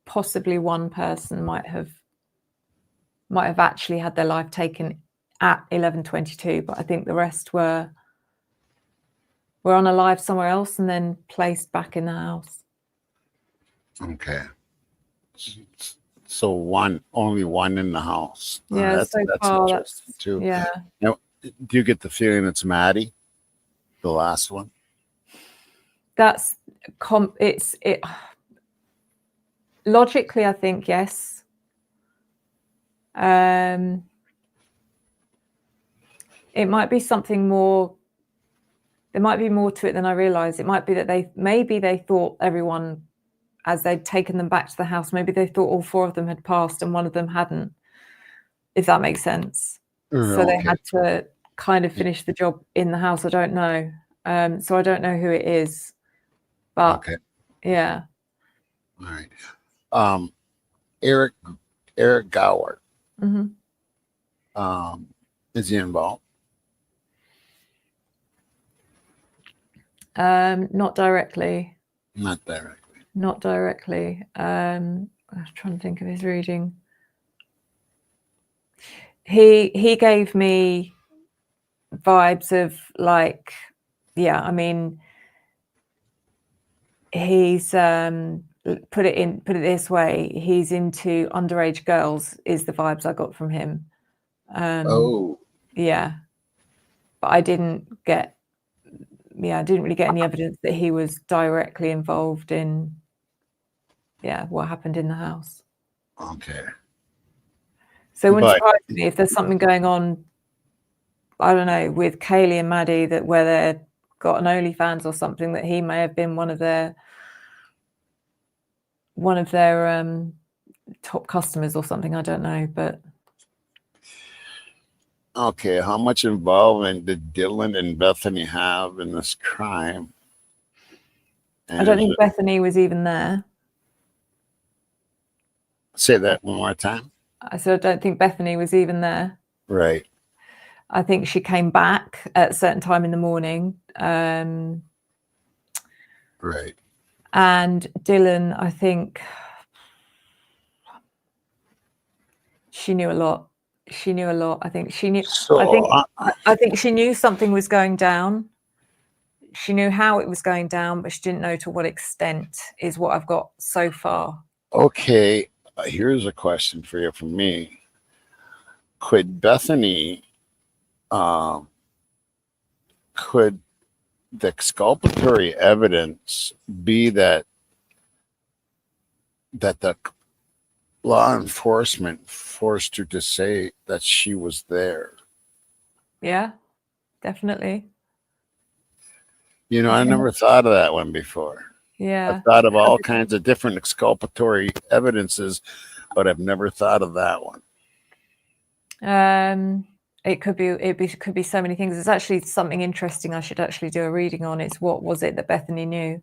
possibly one person might have actually had their life taken at 11:22, but I think the rest were unalive somewhere else and then placed back in the house. Okay. So only one in the house. Yeah, that's so far interesting too. Yeah. Now, do you get the feeling it's Maddie, the last one? That's logically, I think yes. It might be something more. There might be more to it than I realized. It might be that they thought everyone, as they'd taken them back to the house, maybe they thought all four of them had passed and one of them hadn't, if that makes sense. So they had to kind of finish the job in the house. I don't know. So I don't know who it is, but yeah. All right. Eric Gower. Mm-hmm. Is he involved? Not directly. Not directly. Not directly. I was trying to think of his reading. He gave me vibes of like, yeah, I mean, he's put it this way, he's into underage girls is the vibes I got from him. Yeah, but I didn't really get any evidence that he was directly involved in what happened in the house. Okay. So it wouldn't surprise me if there's something going on, I don't know, with Kaylee and Maddie, that where they've got an OnlyFans or something, that he may have been one of their top customers or something. I don't know, but okay. How much involvement did Dylan and Bethany have in this crime? I don't think Bethany was even there. Say that one more time. I said I don't think Bethany was even there. Right. I think she came back at a certain time in the morning. Right. And Dylan, I think she knew a lot. I think she knew. I think she knew something was going down. She knew how it was going down, but she didn't know to what extent, is what I've got so far. Okay. Here's a question for you from me. Could Bethany, could the exculpatory evidence be that the law enforcement forced her to say that she was there? Yeah, definitely. You know, I never thought of that one before. Yeah. I've thought of all kinds of different exculpatory evidences, but I've never thought of that one. It could be so many things. It's actually something interesting I should actually do a reading on. It's what was it that Bethany knew?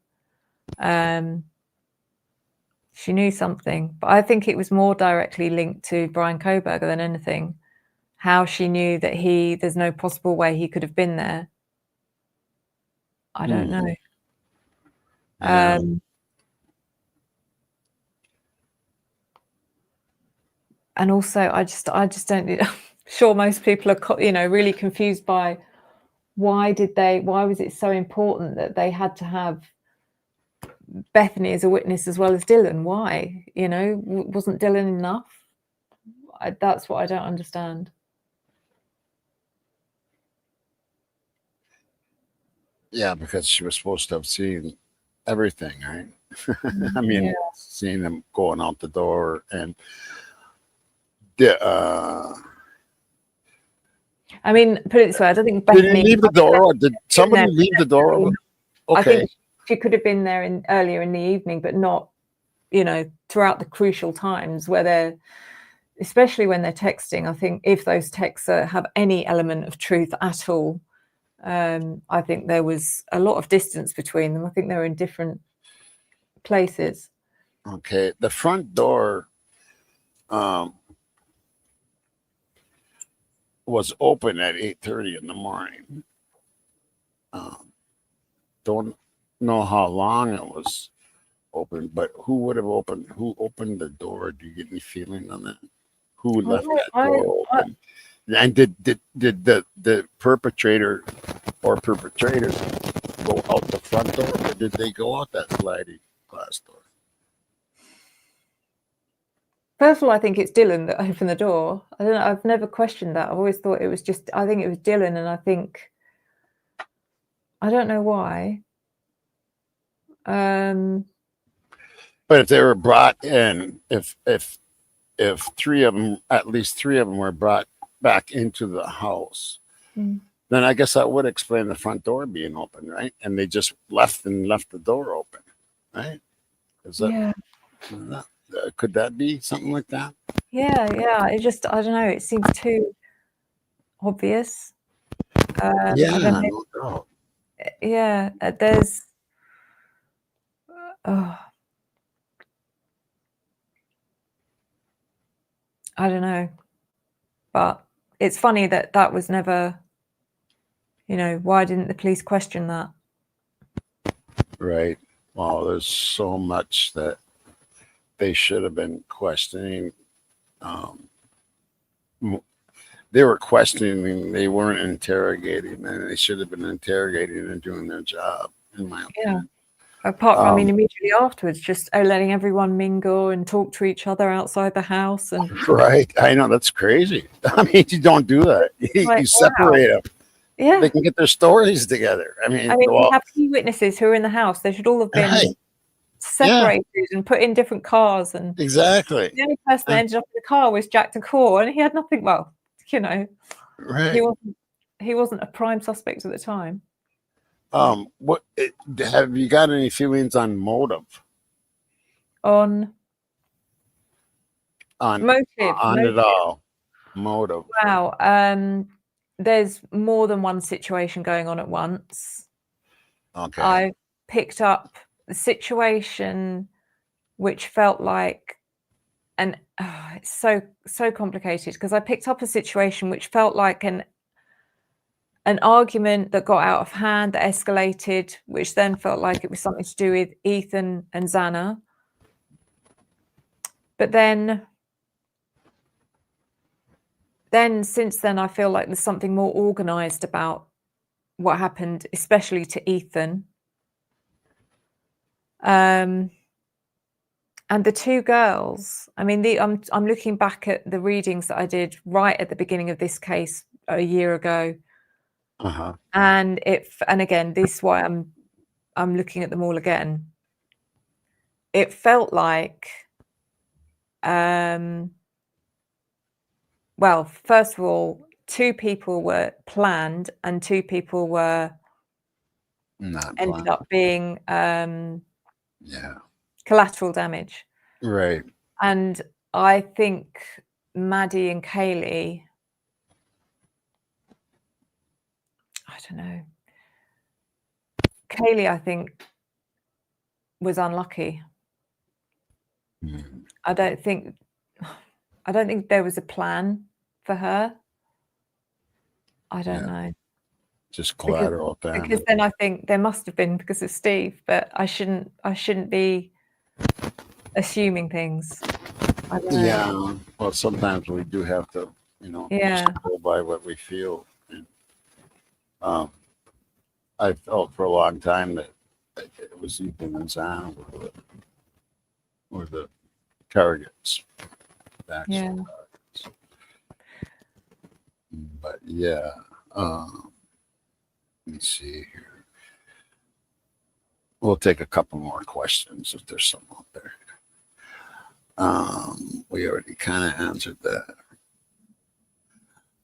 She knew something, but I think it was more directly linked to Brent Kopacka than anything. How she knew that there's no possible way he could have been there. I don't know. And also, I just don't. I'm sure most people are, really confused by why was it so important that they had to have Bethany as a witness as well as Dylan? Why? Wasn't Dylan enough? That's what I don't understand. Yeah, because she was supposed to have seen everything, right? I Yeah. mean, seeing them going out the door and the, I mean, put it this way, I don't think did he Bethany leave the door? Or did been there somebody leave the door? definitely. I Okay, think she could have been there earlier in the evening, but not, throughout the crucial times where they're, especially when they're texting. I think if those texts have any element of truth at all, I think there was a lot of distance between them. I think they were in different places. okay. The front door um, was open at 8:30 in the morning. Um, don't know how long it was open, but who would have opened? Who opened the door? Do you get any feeling on that? Who left that door open? And did the perpetrator or perpetrators go out the front door, or did they go out that sliding glass door? First of all, I think it's Dylan that opened the door. I don't know. I've never questioned that. I've always thought it was just, I think it was Dylan, and I don't know why. But if they were brought in, if three of them, at least three of them, were brought back into the house, then I guess that would explain the front door being open, right? And they just left the door open, right? Is that, Yeah. could that be something like that? Yeah. It just, I don't know. It seems too obvious. I Yeah, don't know. no doubt. Yeah. There's, oh, I don't know. But it's funny that was never, why didn't the police question that? Right. Well, there's so much that they should have been questioning. Um, they were questioning, they weren't interrogating, and they should have been interrogating and doing their job, in my opinion. Apart from, immediately afterwards, just letting everyone mingle and talk to each other outside the house. And Right. I know, that's crazy. I mean, you don't do that. You separate them. Yeah. They can get their stories together. I mean, we have key witnesses who are in the house. They should all have been separated and put in different cars. And exactly. the only person that ended up in the car was Jack DeCour, and he had nothing. Well, right. He wasn't a prime suspect at the time. What have you got any feelings on motive? On motive. It all. Motive. Wow. There's more than one situation going on at once. Okay. I picked up the situation which felt like it's so complicated, because I picked up a situation which felt like an argument that got out of hand, that escalated, which then felt like it was something to do with Ethan and Xana. But then since then, I feel like there's something more organized about what happened, especially to Ethan. And the two girls, I mean, I'm looking back at the readings that I did right at the beginning of this case a year ago. And again, this is why I'm looking at them all again. It felt like, well, first of all, two people were planned and two people were ended up being collateral damage. Right. And I think Maddie and Kaylee, I don't know. Kaylee, I think, was unlucky. I don't think there was a plan for her. I don't know. Just collateral damage. Because then I think there must have been because of Steve, but I shouldn't be assuming things. I don't know. Yeah. Well, sometimes we do have to, just go by what we feel. And, I felt for a long time that it was Ethan and Xana were the targets. Yeah. Targets. But yeah, let me see here. We'll take a couple more questions if there's some out there. We already kind of answered that.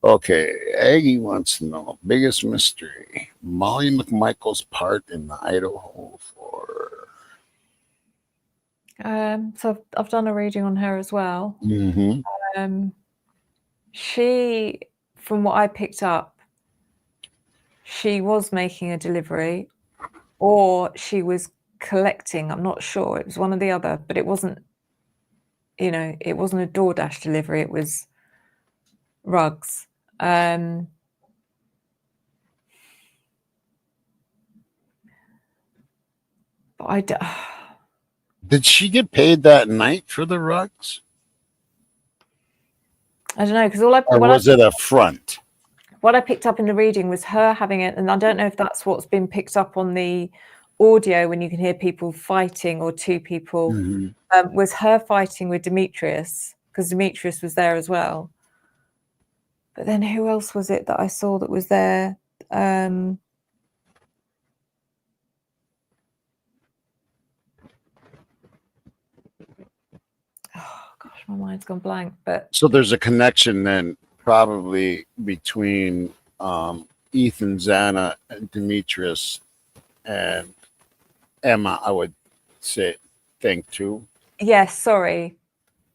Okay, Aggie wants to know biggest mystery. Molly McMichael's part in the Idaho 4. So I've done a reading on her as well. Mm-hmm. She, from what I picked up, she was making a delivery, or she was collecting. I'm not sure. It was one or the other, but it wasn't. It wasn't a DoorDash delivery. It was rugs. But Did she get paid that night for the rugs? I don't know, because Or was it a front? what I picked up in the reading was her having it, and I don't know if that's what's been picked up on the audio when you can hear people fighting or two people. Was her fighting with Demetrius, because Demetrius was there as well. But then who else was it that I saw that was there? Oh gosh, my mind's gone blank. But So there's a connection then, probably between Ethan, Zana, and Demetrius, and Emma. I would think too. yes, sorry.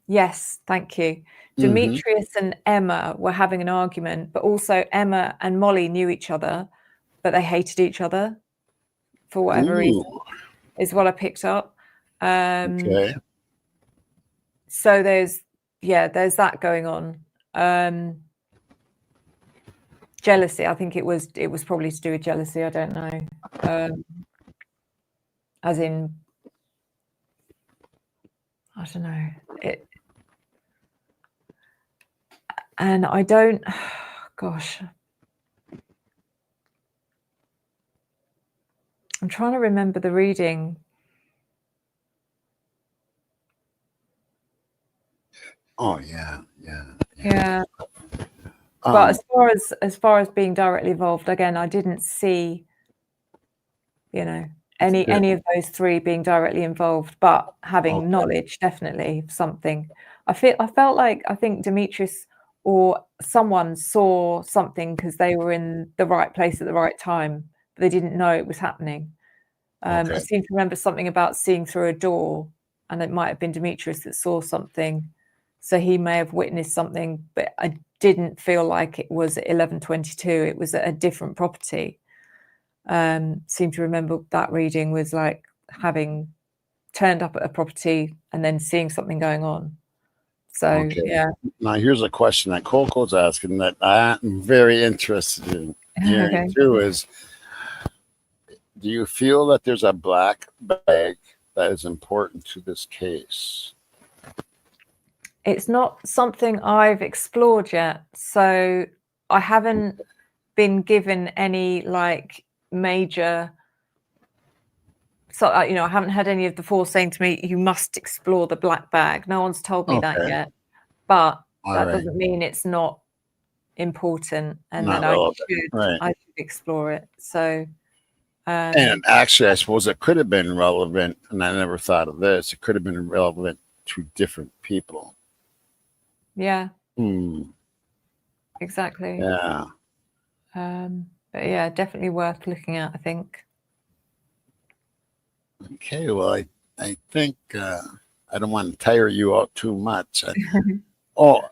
Yes, thank you. Demetrius and Emma were having an argument, but also Emma and Molly knew each other, but they hated each other for whatever reason, is what I picked up. Okay. So there's that going on. Jealousy. I think it was probably to do with jealousy. I don't know. As in, I don't know it. And I don't, gosh, I'm trying to remember the reading. Oh yeah. But as far as being directly involved, again, I didn't see, any of those three being directly involved, but having knowledge, definitely, of something. I felt like, I think Demetrius or someone saw something because they were in the right place at the right time, but they didn't know it was happening. I seem to remember something about seeing through a door, and it might have been Demetrius that saw something. So he may have witnessed something, but I didn't feel like it was at 1122. It was at a different property. Seem to remember that reading was like having turned up at a property and then seeing something going on. So, yeah. Now, here's a question that Coco's asking that I'm very interested in hearing too is, do you feel that there's a black bag that is important to this case? It's not something I've explored yet. So I haven't been given any major, I haven't had any of the four saying to me, you must explore the black bag. No one's told me that yet, but that doesn't mean it's not important and that I should explore it. So and actually, I suppose it could have been relevant, and I never thought of this. It could have been relevant to different people. Yeah. Exactly. Yeah. But yeah, definitely worth looking at, I think. Okay, well, I think I don't want to tire you out too much. Well,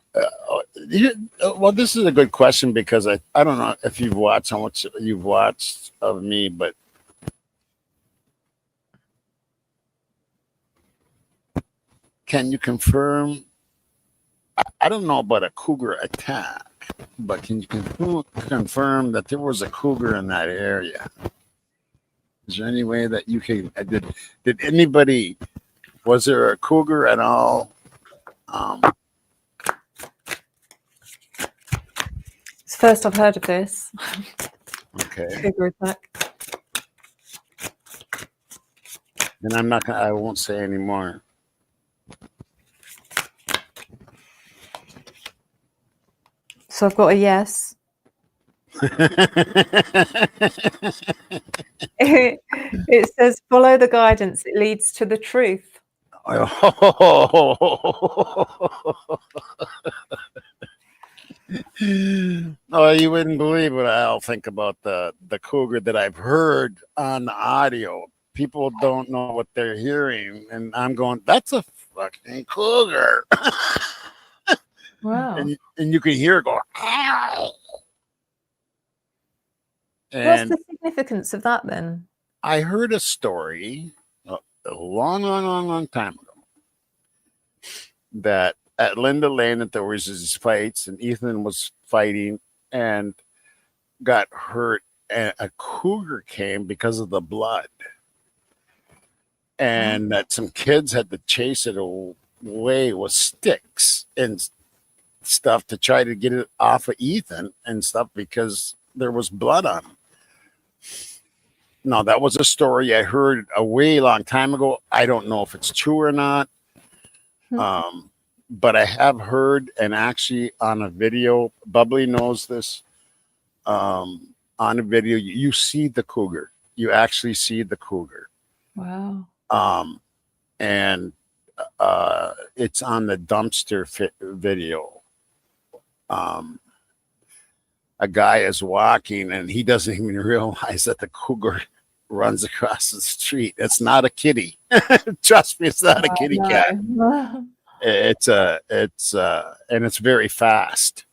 this is a good question because I don't know if you've watched how much you've watched of me, but can you confirm? I don't know about a cougar attack, but can you confirm that there was a cougar in that area? Is there any way that you can? Did anybody? Was there a cougar at all? It's the first I've heard of this. Okay. Cougar attack. And I won't say anymore. So I've got a yes. It says, follow the guidance. It leads to the truth. Oh, you wouldn't believe what I'll think about the cougar that I've heard on the audio. People don't know what they're hearing, and I'm going, "That's a fucking cougar," Wow. and you can hear it go. Ow! What's And the significance of that then? I heard a story a long time ago that at Linda Lane that there was these fights, and Ethan was fighting and got hurt, and a cougar came because of the blood, and that some kids had to chase it away with sticks and stuff to try to get it off of Ethan and stuff because there was blood on him. No, that was a story I heard a way long time ago. I don't know if it's true or not. But I have heard, and actually on a video, Bubbly knows this. On a video, you see the cougar. You actually see the cougar. Wow. And it's on the dumpster video. A guy is walking, and he doesn't even realize that the cougar runs across the street. It's not a kitty. Trust me, it's not a kitty cat. And it's very fast.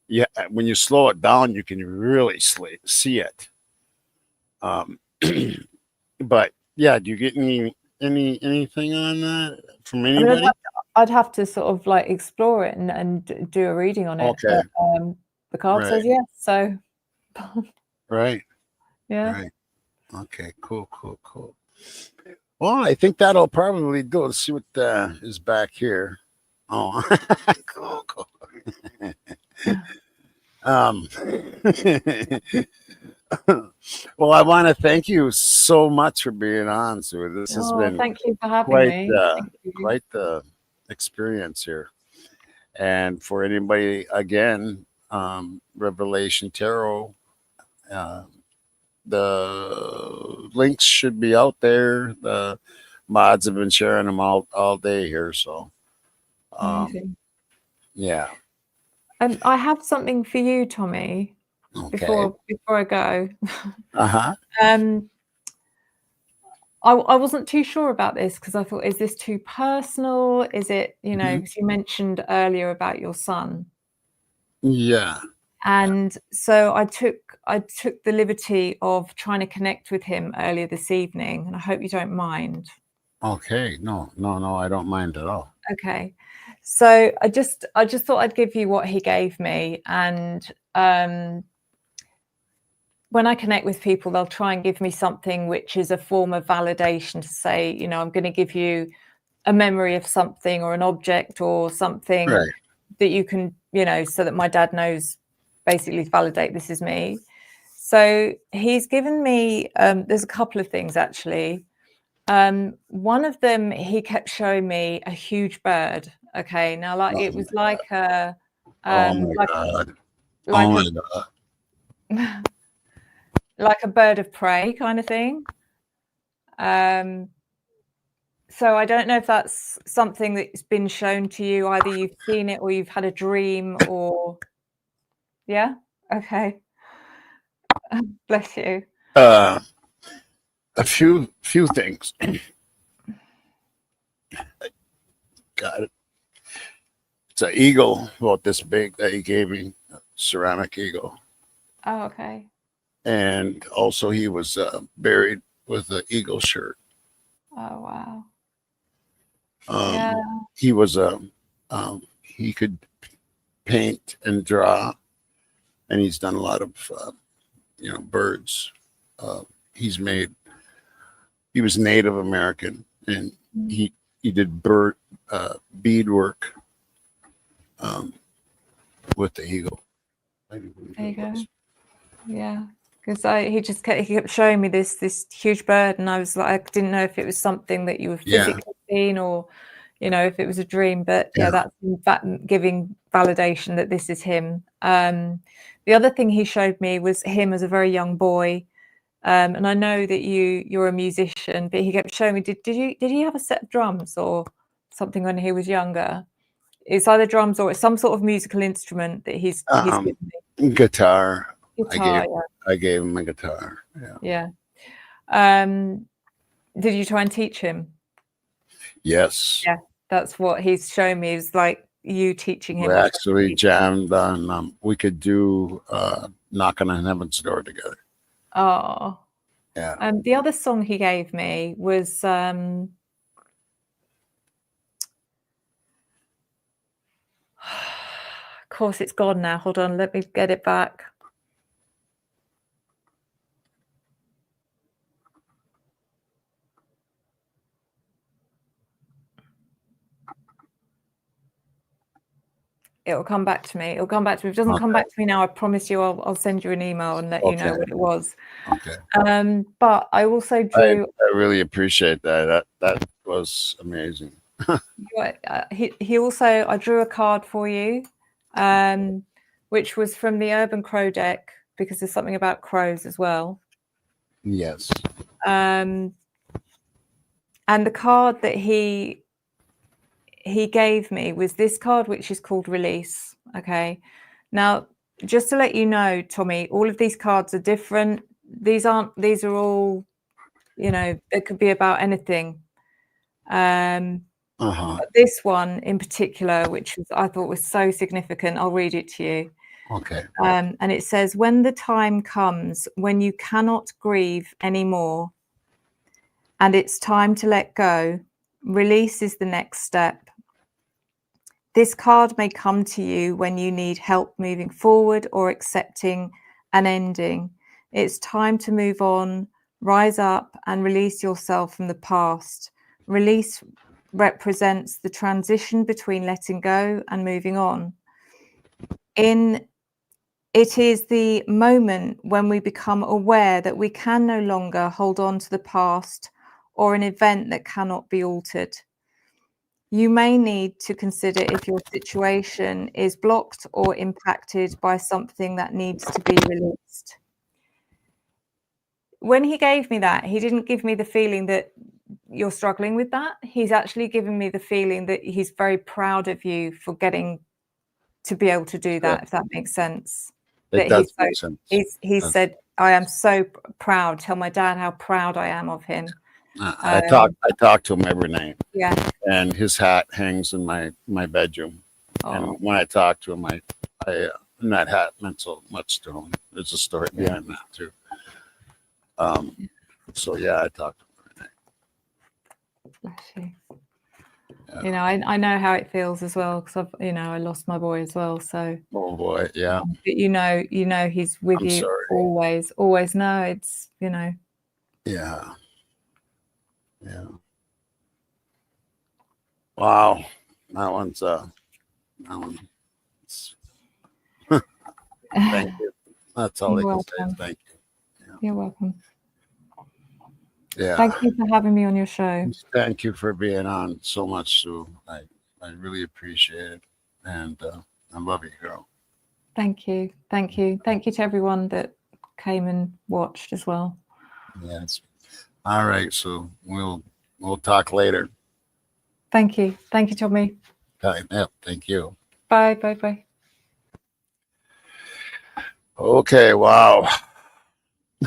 Yeah, when you slow it down, you can really see it. But yeah, do you get anything on that from anybody? I'd have to sort of like explore it and do a reading on it. Okay. But, the card says yes, so right. Yeah. Right. Okay. Cool. Well, I think that'll probably do. Let's see what is back here. Oh, cool. Well, I want to thank you so much for being on, Sue. This has been thank you for having me. Quite the experience here. And for anybody, again, Revelation Tarot, the links should be out there. The mods have been sharing them all day here. So, yeah. I have something for you, Tommy. Okay. Before I go. Uh-huh. I wasn't too sure about this because I thought, is this too personal? Is it, because you mentioned earlier about your son. Yeah. And so I took the liberty of trying to connect with him earlier this evening, and I hope you don't mind. Okay. No, I don't mind at all. Okay. So I just thought I'd give you what he gave me. And when I connect with people, they'll try and give me something which is a form of validation to say, I'm going to give you a memory of something or an object or something that you can, so that my dad knows, basically validate this is me. So he's given me, there's a couple of things actually. One of them, he kept showing me a huge bird. Okay. Now, it was like a, like a bird of prey kind of thing. So I don't know if that's something that's been shown to you. Either you've seen it or you've had a dream or... Yeah? Okay. Bless you. A few things. Got it. It's an eagle about this big that he gave me, a ceramic eagle. Oh, okay. And also he was buried with an eagle shirt. Oh, wow. He was he could paint and draw, and he's done a lot of birds. He was Native American, and he did beadwork with the eagle. There you go. Yeah, because he kept showing me this huge bird, and I was like, I didn't know if it was something that you were physically seen or, if it was a dream. But that's in fact giving validation that this is him. The other thing he showed me was him as a very young boy. And I know that you're a musician, but he kept showing me, did he have a set of drums or something when he was younger? It's either drums or it's some sort of musical instrument that he's given me. Guitar. Guitar, I gave him a guitar. Yeah. Did you try and teach him? Yes. Yeah, that's what he's shown me, is like you teaching him. We actually jammed on, we could do Knocking on Heaven's Door together. Oh. Yeah. The other song he gave me was of course it's gone now. Hold on, let me get it back. It'll come back to me. It'll come back to me. If it doesn't come back to me now, I promise you I'll send you an email and let you know what it was. Okay. But I also drew. I really appreciate that. That was amazing. He also, I drew a card for you, which was from the Urban Crow deck, because there's something about crows as well. Yes. And the card that he gave me was this card, which is called Release. Okay. Now, just to let you know, Tommy, all of these cards are different. These are all, it could be about anything. This one in particular, which I thought was so significant, I'll read it to you. Okay. And it says, when the time comes when you cannot grieve anymore and it's time to let go, release is the next step. This card may come to you when you need help moving forward or accepting an ending. It's time to move on, rise up and release yourself from the past. Release represents the transition between letting go and moving on. It is the moment when we become aware that we can no longer hold on to the past or an event that cannot be altered. You may need to consider if your situation is blocked or impacted by something that needs to be released. When he gave me that, he didn't give me the feeling that you're struggling with that. He's actually given me the feeling that he's very proud of you for getting to be able to do that, if that makes sense. It does make sense. He said, I am so proud. Tell my dad how proud I am of him. I talk to him every night. Yeah. And his hat hangs in my bedroom. Oh. And when I talk to him, and that hat meant so much to him. There's a story behind that too. So yeah, I talk to him every night. Bless you. Yeah. I know how it feels as well, because I lost my boy as well. So. Oh boy, yeah. But he's with I'm you sorry. always. No, it's Yeah. Wow, that one. Thank you. That's all I can say. Thank you. Yeah. You're welcome. Yeah. Thank you for having me on your show. Thank you for being on so much, Sue. I really appreciate it, and I love you, girl. Thank you. Thank you to everyone that came and watched as well. Yes. All right, so we'll talk later. Thank you, Tommy. Yeah, thank you. Bye. Okay, wow.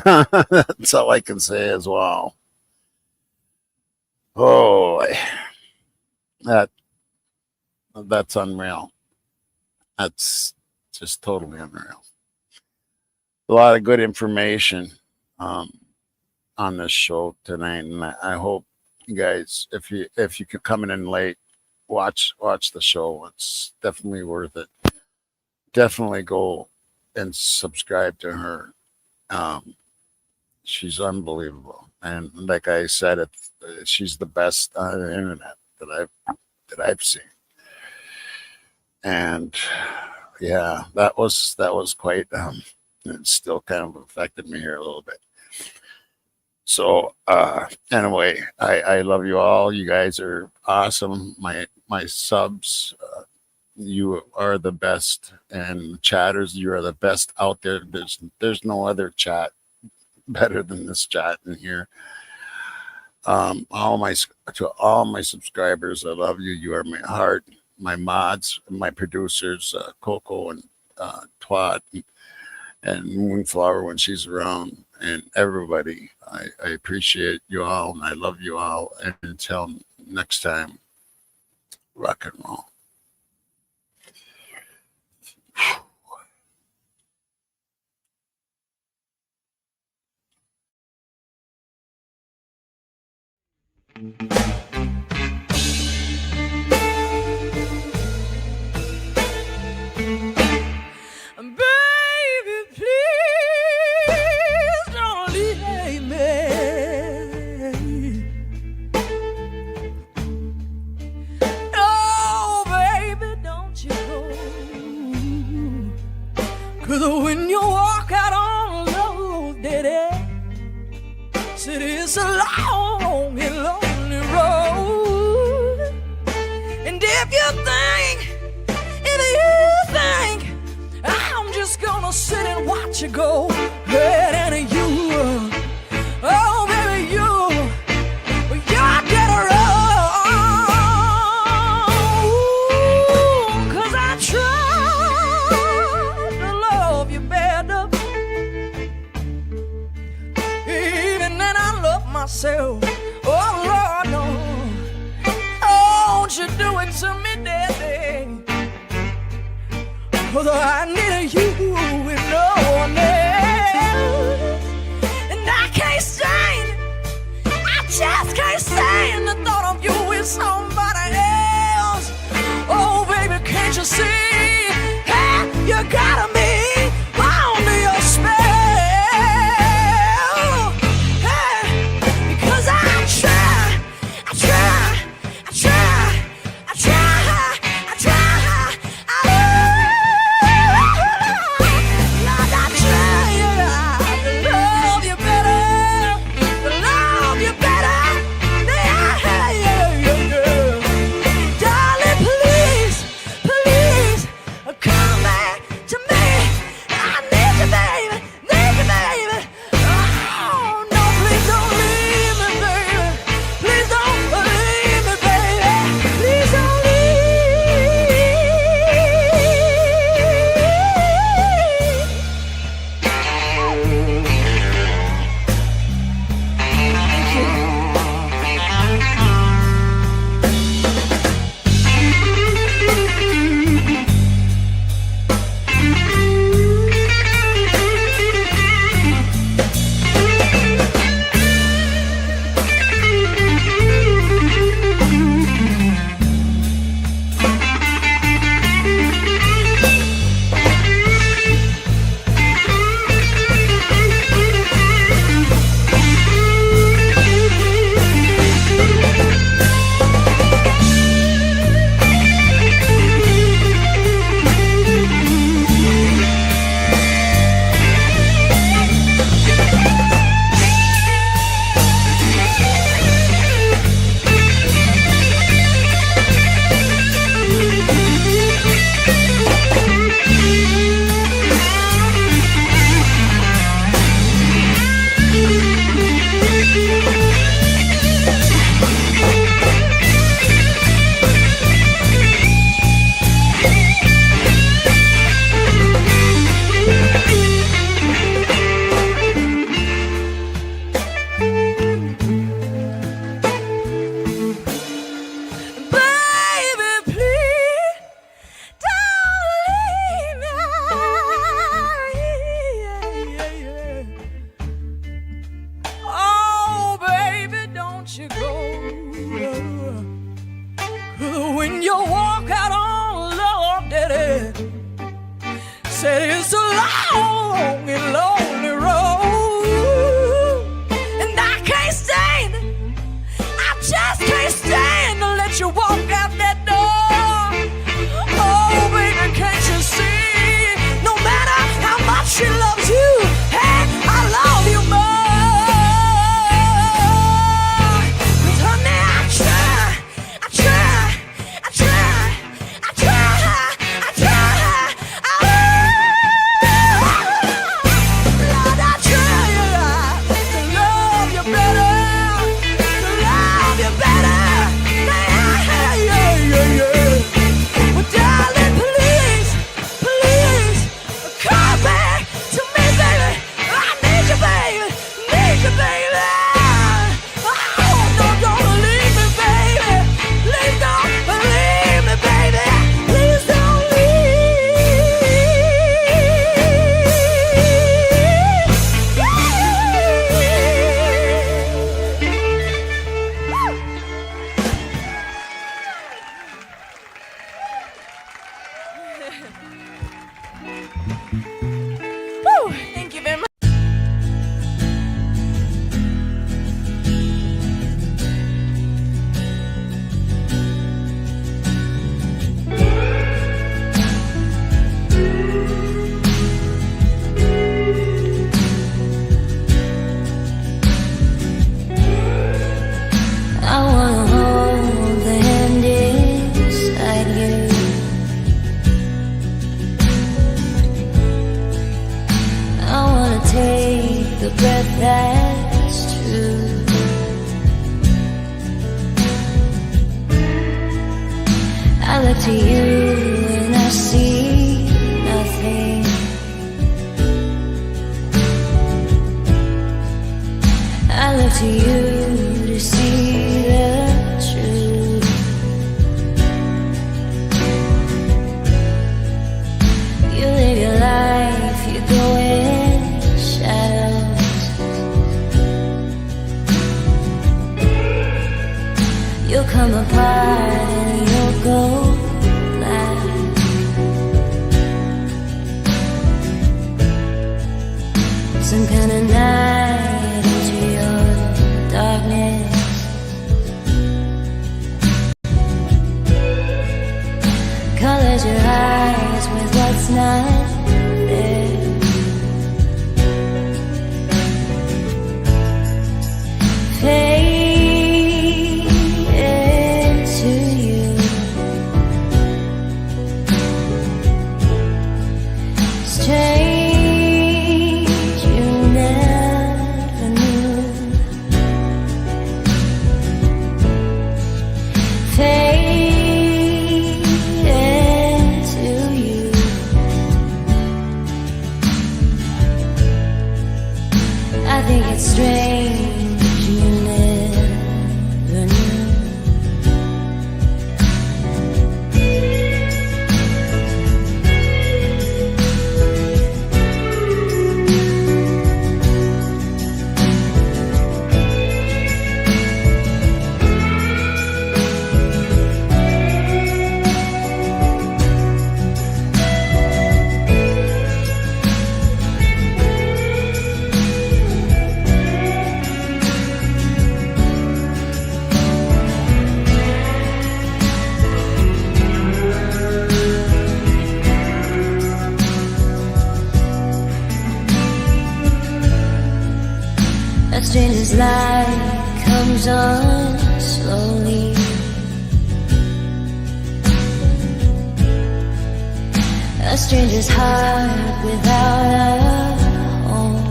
That's all I can say as well. Oh, that's unreal. That's just totally unreal. A lot of good information on this show tonight, and I hope you guys, if you could come in late, watch the show. It's definitely worth it. Definitely go and subscribe to her. She's unbelievable, and like I said, she's the best on the internet that I've seen. And yeah, that was quite. It still kind of affected me here a little bit. So anyway, I love you all. You guys are awesome. My subs, You are the best, and chatters, you are the best out there. There's no other chat better than this chat in here. All my To all my subscribers, I love you. You are my heart, my mods, my producers, Coco and Twat and Moonflower when she's around, and everybody. I appreciate you all, and I love you all. And until next time, rock and roll. Baby, please don't leave me. Oh, baby, don't you go. 'Cause when you walk out on those dead ends, it is a long and lonely road. And if you think I'm just gonna sit and watch you go, head and you, oh baby, you're dead wrong. 'Cause I tried to love you better, even then I love myself. Oh Lord, no, don't you do it to me, daddy. 'Cause I needed you with no one else. And I can't stand, I just can't stand the thought of you with somebody else. Oh baby, can't you see? Hey, you got me under your spell. Hey, because I try, I try, I try, I try, I try. When you walk out on love, daddy, said it's a long and lonely road, and I can't stand it. I just can't stand to let you walk out that door. Oh, baby, can't you see? No matter how much she loves you, hey, I love you more. 'Cause honey, I try, I try, I try, I try. look to you and I see nothing. I look to you to see the truth. You live your life, you go in shadows. You'll come apart and you'll go black. Some kind of night into your darkness. Colors your eyes with what's not there. Fade into you. Strange you never knew. Fade into you. I think it's strange you never knew. A stranger's light comes on slowly. A stranger's heart without a home.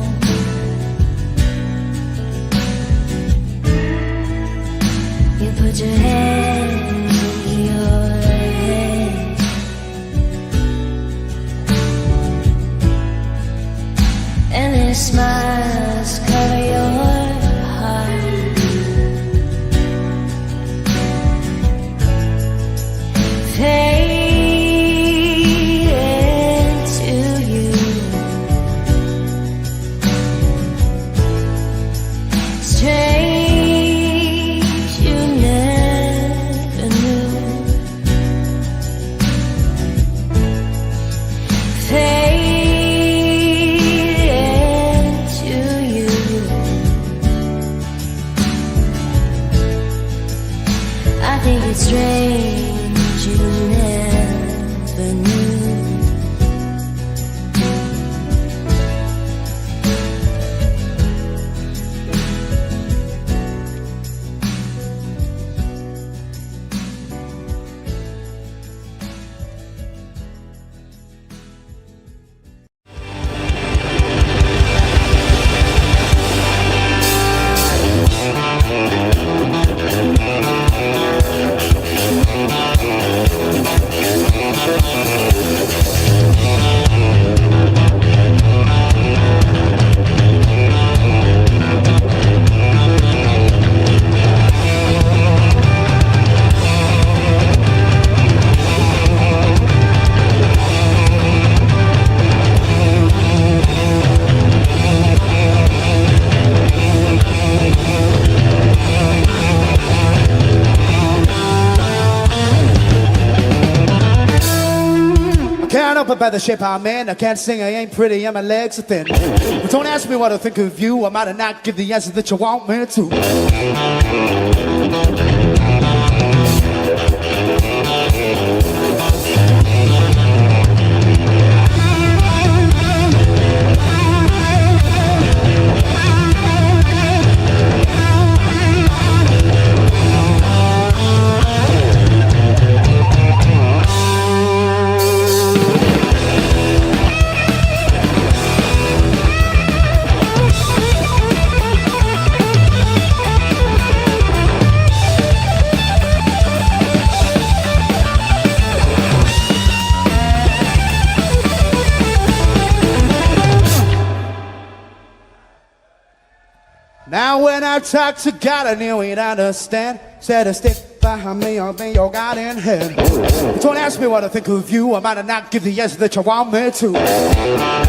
You put your hands in your head. And their smiles cover your heart. Fade into you. Strange you never knew. Fade into you. I think it's strange you never knew. Can't help it by the shape I'm in. I can't sing, I ain't pretty, and my legs are thin. But don't ask me what I think of you. I might have not give the answer that you want me to. Now when I talk to God, I knew he'd understand. Said to stick behind me, I'll be your God in hand. Don't ask me what I think of you, I might not give the answer that you want me to.